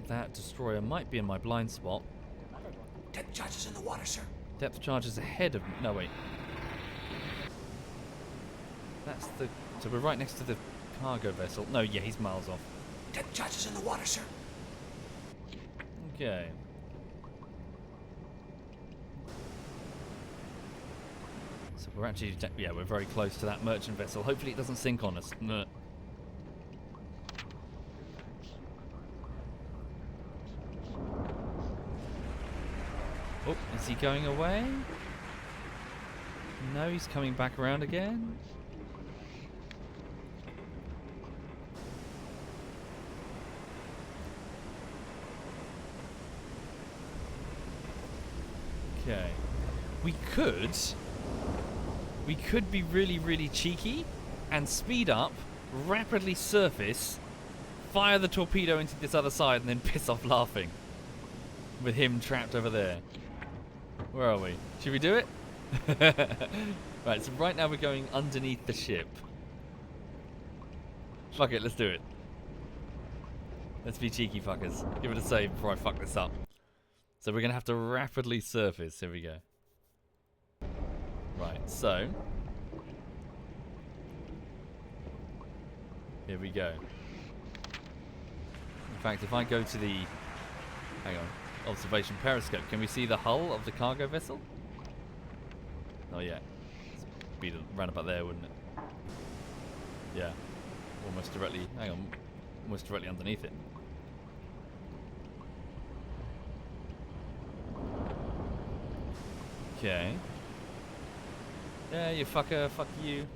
That destroyer might be in my blind spot. Depth charges in the water, sir. Depth charge is ahead of me. No, wait. That's the... So we're right next to the cargo vessel. No, yeah, he's miles off. Depth charges in the water, sir. Okay. So we're actually... Yeah, we're very close to that merchant vessel. Hopefully it doesn't sink on us. No. Oh, is he going away? No, he's coming back around again. Okay. We could be really, really cheeky and speed up, rapidly surface, fire the torpedo into this other side, and then piss off laughing. With him trapped over there. Where are we? Should we do it? Right, so right now we're going underneath the ship. Fuck it, let's do it. Let's be cheeky fuckers. Give it a save before I fuck this up. So we're going to have to rapidly surface. Here we go. Right, so. Here we go. fact, if I go to the... Hang on. Observation periscope, can we see the hull of the cargo vessel? Oh yeah. It'd be around about there, wouldn't it? Yeah. Almost directly... Hang on. Almost directly underneath it. Okay. Yeah, you fucker. Fuck you.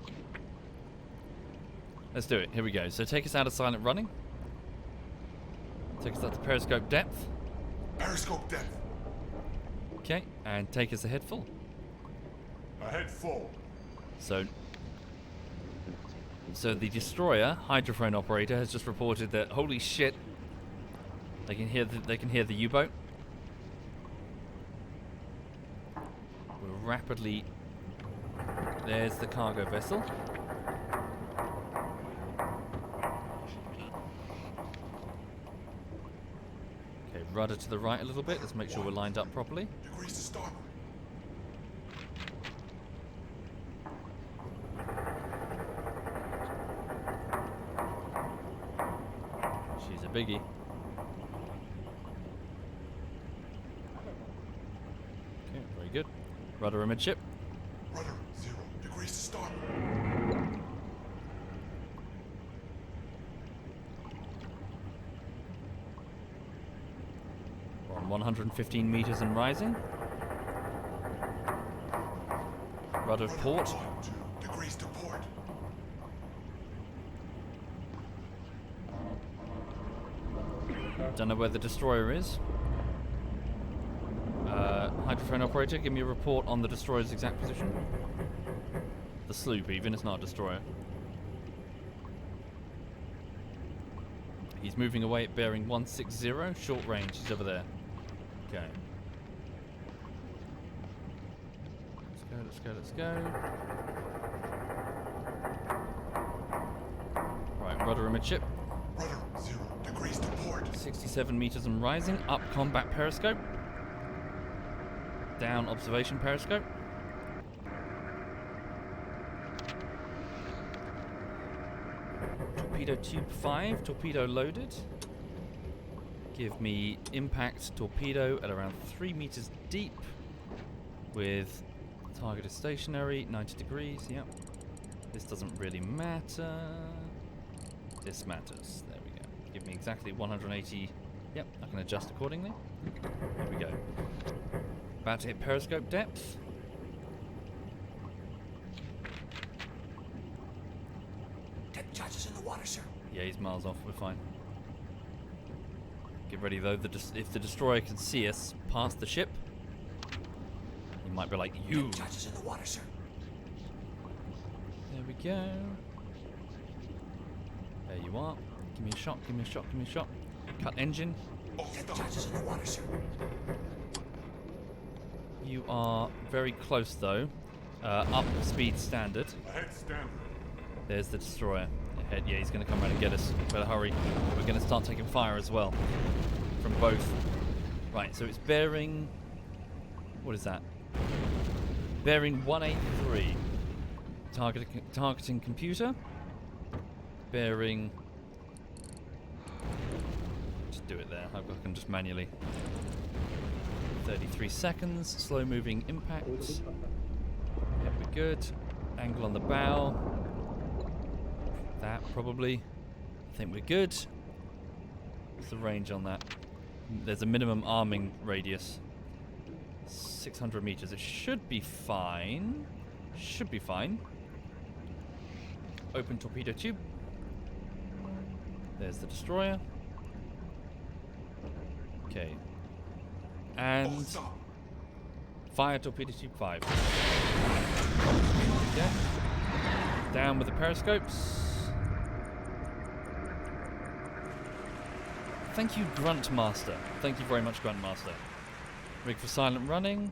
Let's do it. Here we go. So take us out of silent running. Take us out to periscope depth. Periscope depth. Okay. And take us ahead full. Ahead full. So the destroyer hydrophone operator has just reported that holy shit, they can hear the U-boat. We're rapidly. There's the cargo vessel. Okay, rudder to the right a little bit. Let's make sure we're lined up properly. Degrees to starboard. She's a biggie. Okay, very good. Rudder amidship. Rudder 0 degrees to starboard. We're on 115 meters and rising. Rudder port. 2 degrees to port. Don't know where the destroyer is. Hydrophone operator, give me a report on the destroyer's exact position. The sloop, even, it's not a destroyer. He's moving away at bearing 160, short range. He's over there. Okay. Let's go. Right, rudder amidship. Rudder 0 degrees to port. 67 meters and rising. Up combat periscope. Down observation periscope. Torpedo tube 5, torpedo loaded. Give me impact torpedo at around 3 meters deep with target is stationary, 90 degrees, yep. This doesn't really matter. This matters. There we go. Give me exactly 180. Yep, I can adjust accordingly. There we go. About to hit periscope depth. Depth charges in the water, sir. Yeah, he's miles off. We're fine. Get ready though. If the destroyer can see us past the ship, he might be like, "You." Depth charges in the water, sir. There we go. There you are. Give me a shot. Give me a shot. Give me a shot. Cut engine. Depth charges in the water, sir. You are very close though. Up speed standard. Ahead standard. There's the destroyer. Ahead. Yeah, he's going to come around and get us. Better hurry. We're going to start taking fire as well. From both. Right, so it's bearing... What is that? Bearing 183. Targeting computer. Bearing... Just do it there. I can just manually... 33 seconds. Slow moving impact. Yep, we're good. Angle on the bow. That probably. I think we're good. What's the range on that? There's a minimum arming radius. 600 meters. It should be fine. Should be fine. Open torpedo tube. There's the destroyer. Okay. And fire torpedo tube 5. Okay. Down with the periscopes. Thank you, Grunt Master. Thank you very much, Grunt Master. Rig for silent running.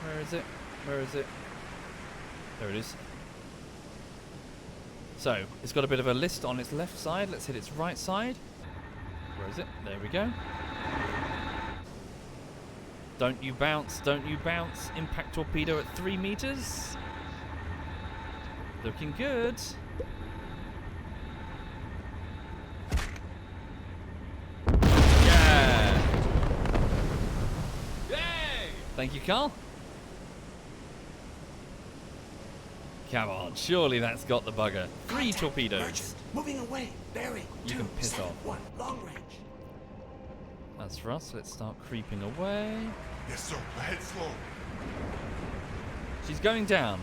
Where is it? Where is it? There it is. So, it's got a bit of a list on its left side. Let's hit its right side. Where is it? There we go. Don't you bounce, don't you bounce. Impact torpedo at 3 meters. Looking good. Thank you, Carl. Come on, surely that's got the bugger. 3 Contact. torpedoes. Merchant. Moving away. Bearing. You can piss off. 271. Long range. That's for us. Let's start creeping away. Yes, sir. Ahead slow. She's going down.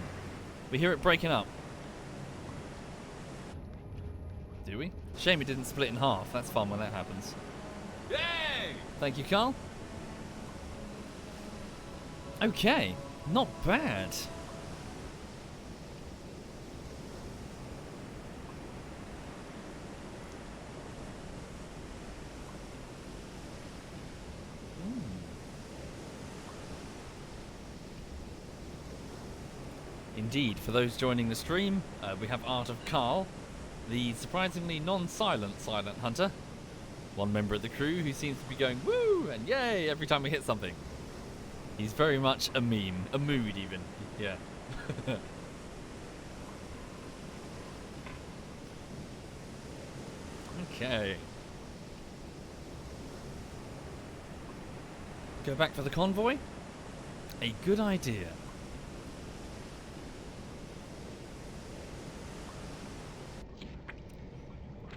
We hear it breaking up. Do we? Shame it didn't split in half. That's fun when that happens. Yay! Thank you, Carl. Okay, not bad. Indeed, for those joining the stream, we have Art of Carl, the surprisingly non-silent Silent Hunter. One member of the crew who seems to be going woo and yay every time we hit something. He's very much a meme, a mood even. Yeah. Okay. Go back for the convoy? A good idea.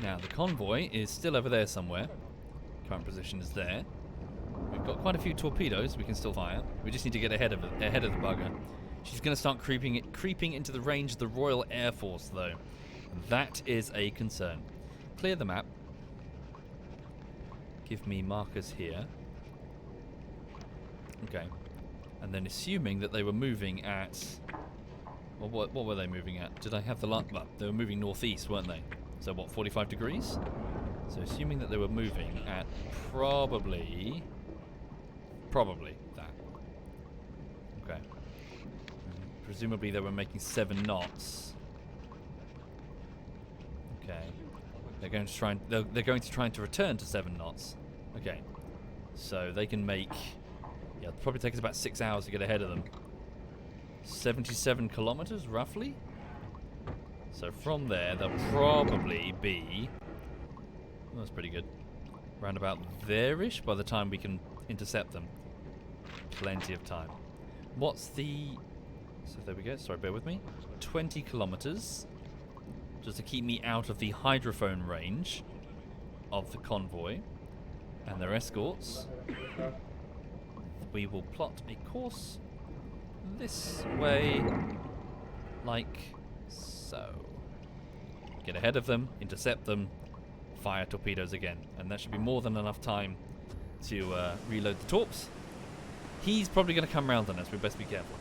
Now, the convoy is still over there somewhere. Current position is there. We've got quite a few torpedoes we can still fire. We just need to get ahead of the bugger. She's going to start creeping into the range of the Royal Air Force, though. That is a concern. Clear the map. Give me markers here. Okay. And then assuming that they were moving at... Well, what were they moving at? Did I have the... Well, they were moving northeast, weren't they? So what, 45 degrees? So assuming that they were moving at probably that. Okay. Presumably they were making 7 knots. Okay. They're going to try to return to 7 knots. Okay. So they can make... Yeah, it'll probably take us about 6 hours to get ahead of them. 77 kilometers, roughly? So from there, they'll probably be... Oh, that's pretty good. Round about there-ish by the time we can intercept them. Plenty of time. What's the... So there we go. Sorry, bear with me. 20 kilometers. Just to keep me out of the hydrophone range of the convoy and their escorts. We will plot a course this way, like so. Get ahead of them, intercept them, fire torpedoes again, and that should be more than enough time to reload the torps. He's probably going to come round on us. We best be careful.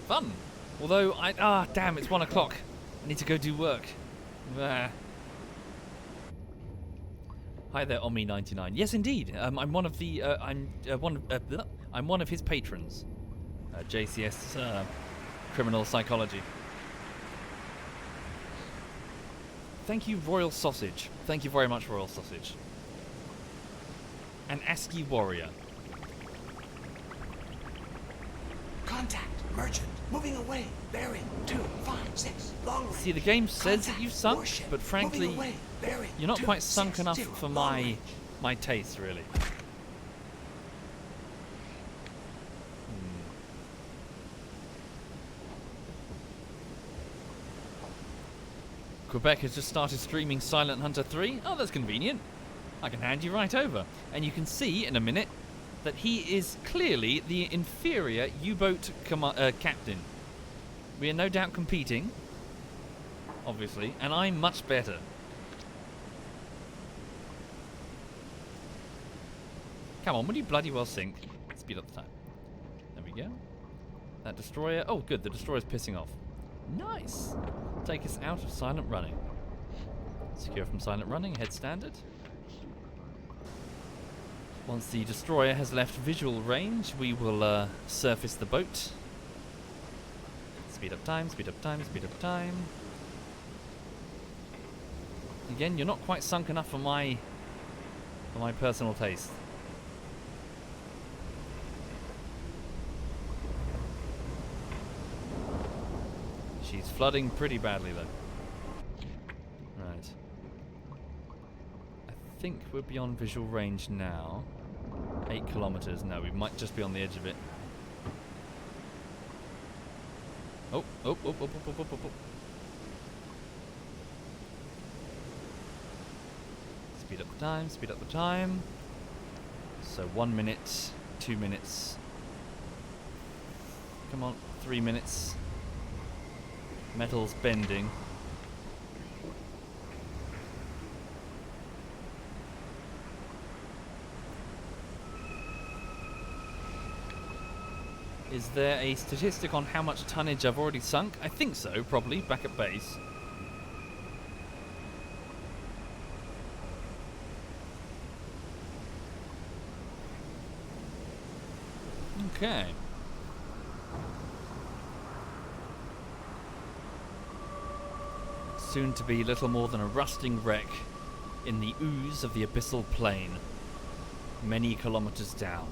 Fun. Although damn, it's 1 o'clock. I need to go do work. Ah. Hi there, Omi99. Yes, indeed. I'm one of the. I'm one of his patrons. JCS Criminal Psychology. Thank you, Royal Sausage. Thank you very much, Royal Sausage. An ASCII warrior. Contact. Merchant. Moving away. Bearing. 256. Long range. See, the game says Contact. that you've sunk, Warship. but frankly, Moving away. Bearing. you're not quite sunk enough 260. for Long range. my taste, really. Quebec has just started streaming Silent Hunter 3. Oh, that's convenient. I can hand you right over. And you can see in a minute that he is clearly the inferior U-boat captain. We are no doubt competing, obviously, and I'm much better. Come on, will you bloody well sink? Speed up the time. There we go. That destroyer... Oh, good, the destroyer's pissing off. Nice! Take us out of silent running. Secure from silent running, head standard. Once the destroyer has left visual range, we will surface the boat. Speed up time, speed up time, speed up time. Again, you're not quite sunk enough for my personal taste. She's flooding pretty badly, though. Right. I think we're beyond visual range now. 8 kilometers. No, we might just be on the edge of it. Oh, oh, oh, oh, oh, oh, oh, oh. Speed up the time, speed up the time. So 1 minute, 2 minutes. Come on, 3 minutes. Metal's bending. Is there a statistic on how much tonnage I've already sunk? I think so, probably, back at base. Okay. Soon to be little more than a rusting wreck in the ooze of the abyssal plain, many kilometers down.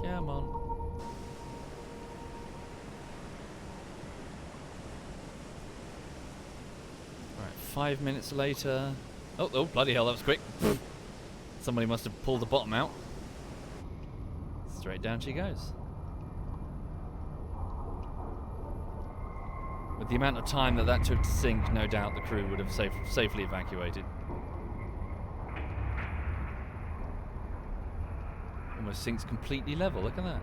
Come on. Right, 5 minutes later. Oh, oh, bloody hell, that was quick. Somebody must have pulled the bottom out. Straight down she goes. With the amount of time that took to sink, no doubt the crew would have safely evacuated. Almost sinks completely level, look at that.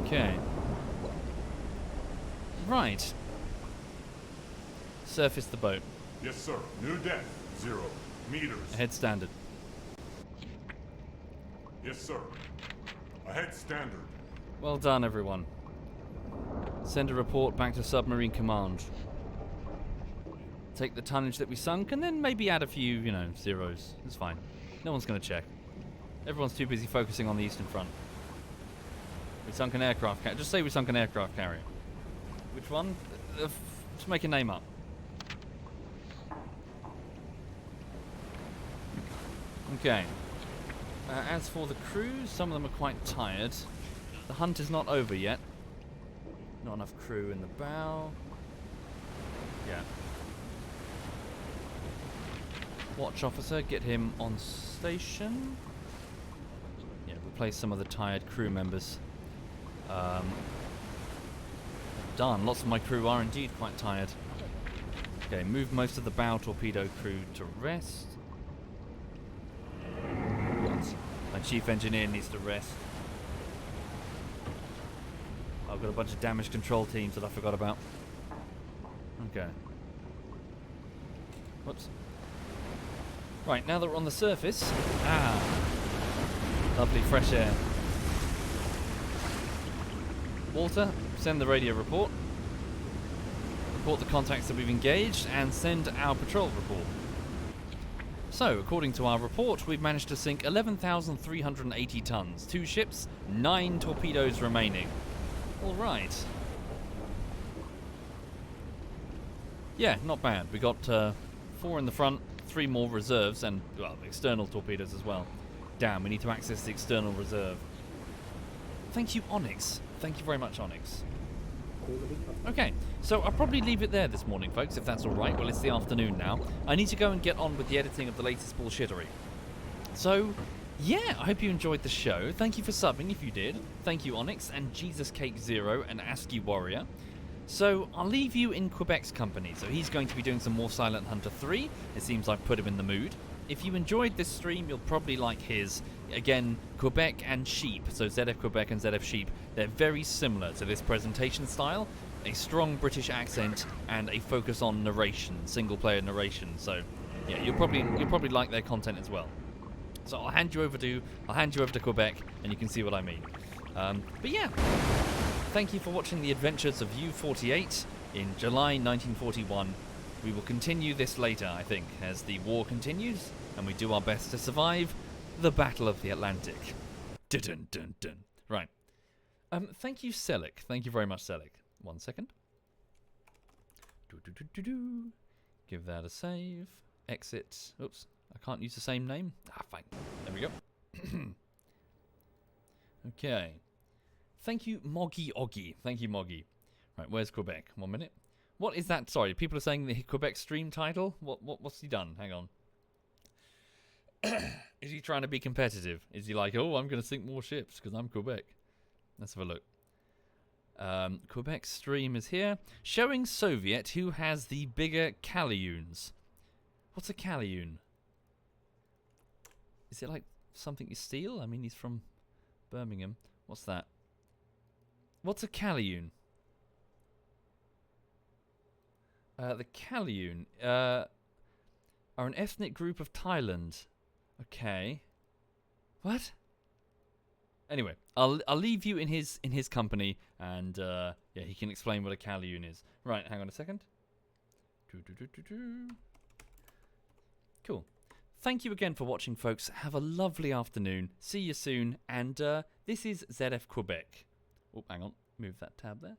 Okay. Right. Surface the boat. Yes, sir. New depth, 0 meters. Ahead standard. Yes, sir. Ahead standard. Well done, everyone. Send a report back to Submarine Command. Take the tonnage that we sunk and then maybe add a few, zeros. It's fine. No one's going to check. Everyone's too busy focusing on the Eastern Front. We sunk an aircraft carrier. Just say we sunk an aircraft carrier. Which one? Just make a name up. Okay. As for the crew, some of them are quite tired. The hunt is not over yet. Not enough crew in the bow. Yeah. Watch officer, get him on station. Yeah, replace some of the tired crew members. Done. Lots of my crew are indeed quite tired. Okay, move most of the bow torpedo crew to rest. My chief engineer needs to rest. I've got a bunch of damage control teams that I forgot about. Okay. Whoops. Right, now that we're on the surface. Lovely fresh air. Walter, send the radio report. Report the contacts that we've engaged and send our patrol report. So, according to our report, we've managed to sink 11,380 tons. 2 ships, 9 torpedoes remaining. Alright. Yeah, not bad. We got 4 in the front, 3 more reserves, and, well, external torpedoes as well. Damn, we need to access the external reserve. Thank you, Onyx. Thank you very much, Onyx. Okay, so I'll probably leave it there this morning, folks, if that's alright. Well, it's the afternoon now. I need to go and get on with the editing of the latest bullshittery. So, yeah, I hope you enjoyed the show. Thank you for subbing if you did. Thank you, Onyx, and Jesus Cake Zero, and ASCII Warrior. So, I'll leave you in Quebec's company. So he's going to be doing some more Silent Hunter 3. It seems I've put him in the mood. If you enjoyed this stream, you'll probably like his. Again, Quebec and Sheep, so ZF Quebec and ZF Sheep, they're very similar to this presentation style. A strong British accent and a focus on narration, single-player narration. So, yeah, you'll probably like their content as well. So I'll hand you over to Quebec, and you can see what I mean. But yeah, thank you for watching the adventures of U-48 in July 1941. We will continue this later, I think, as the war continues, and we do our best to survive the Battle of the Atlantic. Dun dun dun. Right. Thank you, Selic. Thank you very much, Selic. 1 second. Give that a save. Exit. Oops. I can't use the same name. Fine. There we go. Okay. Thank you, Moggy Oggy. Thank you, Moggy. Right, where's Quebec? 1 minute. What is that? Sorry, people are saying the Quebec stream title. What's he done? Hang on. Is he trying to be competitive? Is he like, oh, I'm going to sink more ships because I'm Quebec? Let's have a look. Quebec stream is here. Showing Soviet who has the bigger Calioons. What's a Calioon? Is it like something you steal? I mean, he's from Birmingham. What's that? What's a Calioon? The Calioon are an ethnic group of Thailand. Okay. What? Anyway, I'll leave you in his company, and yeah, he can explain what a Calioon is. Right, hang on a second. Cool. Thank you again for watching, folks. Have a lovely afternoon. See you soon. And this is ZF Quebec. Oh, hang on. Move that tab there.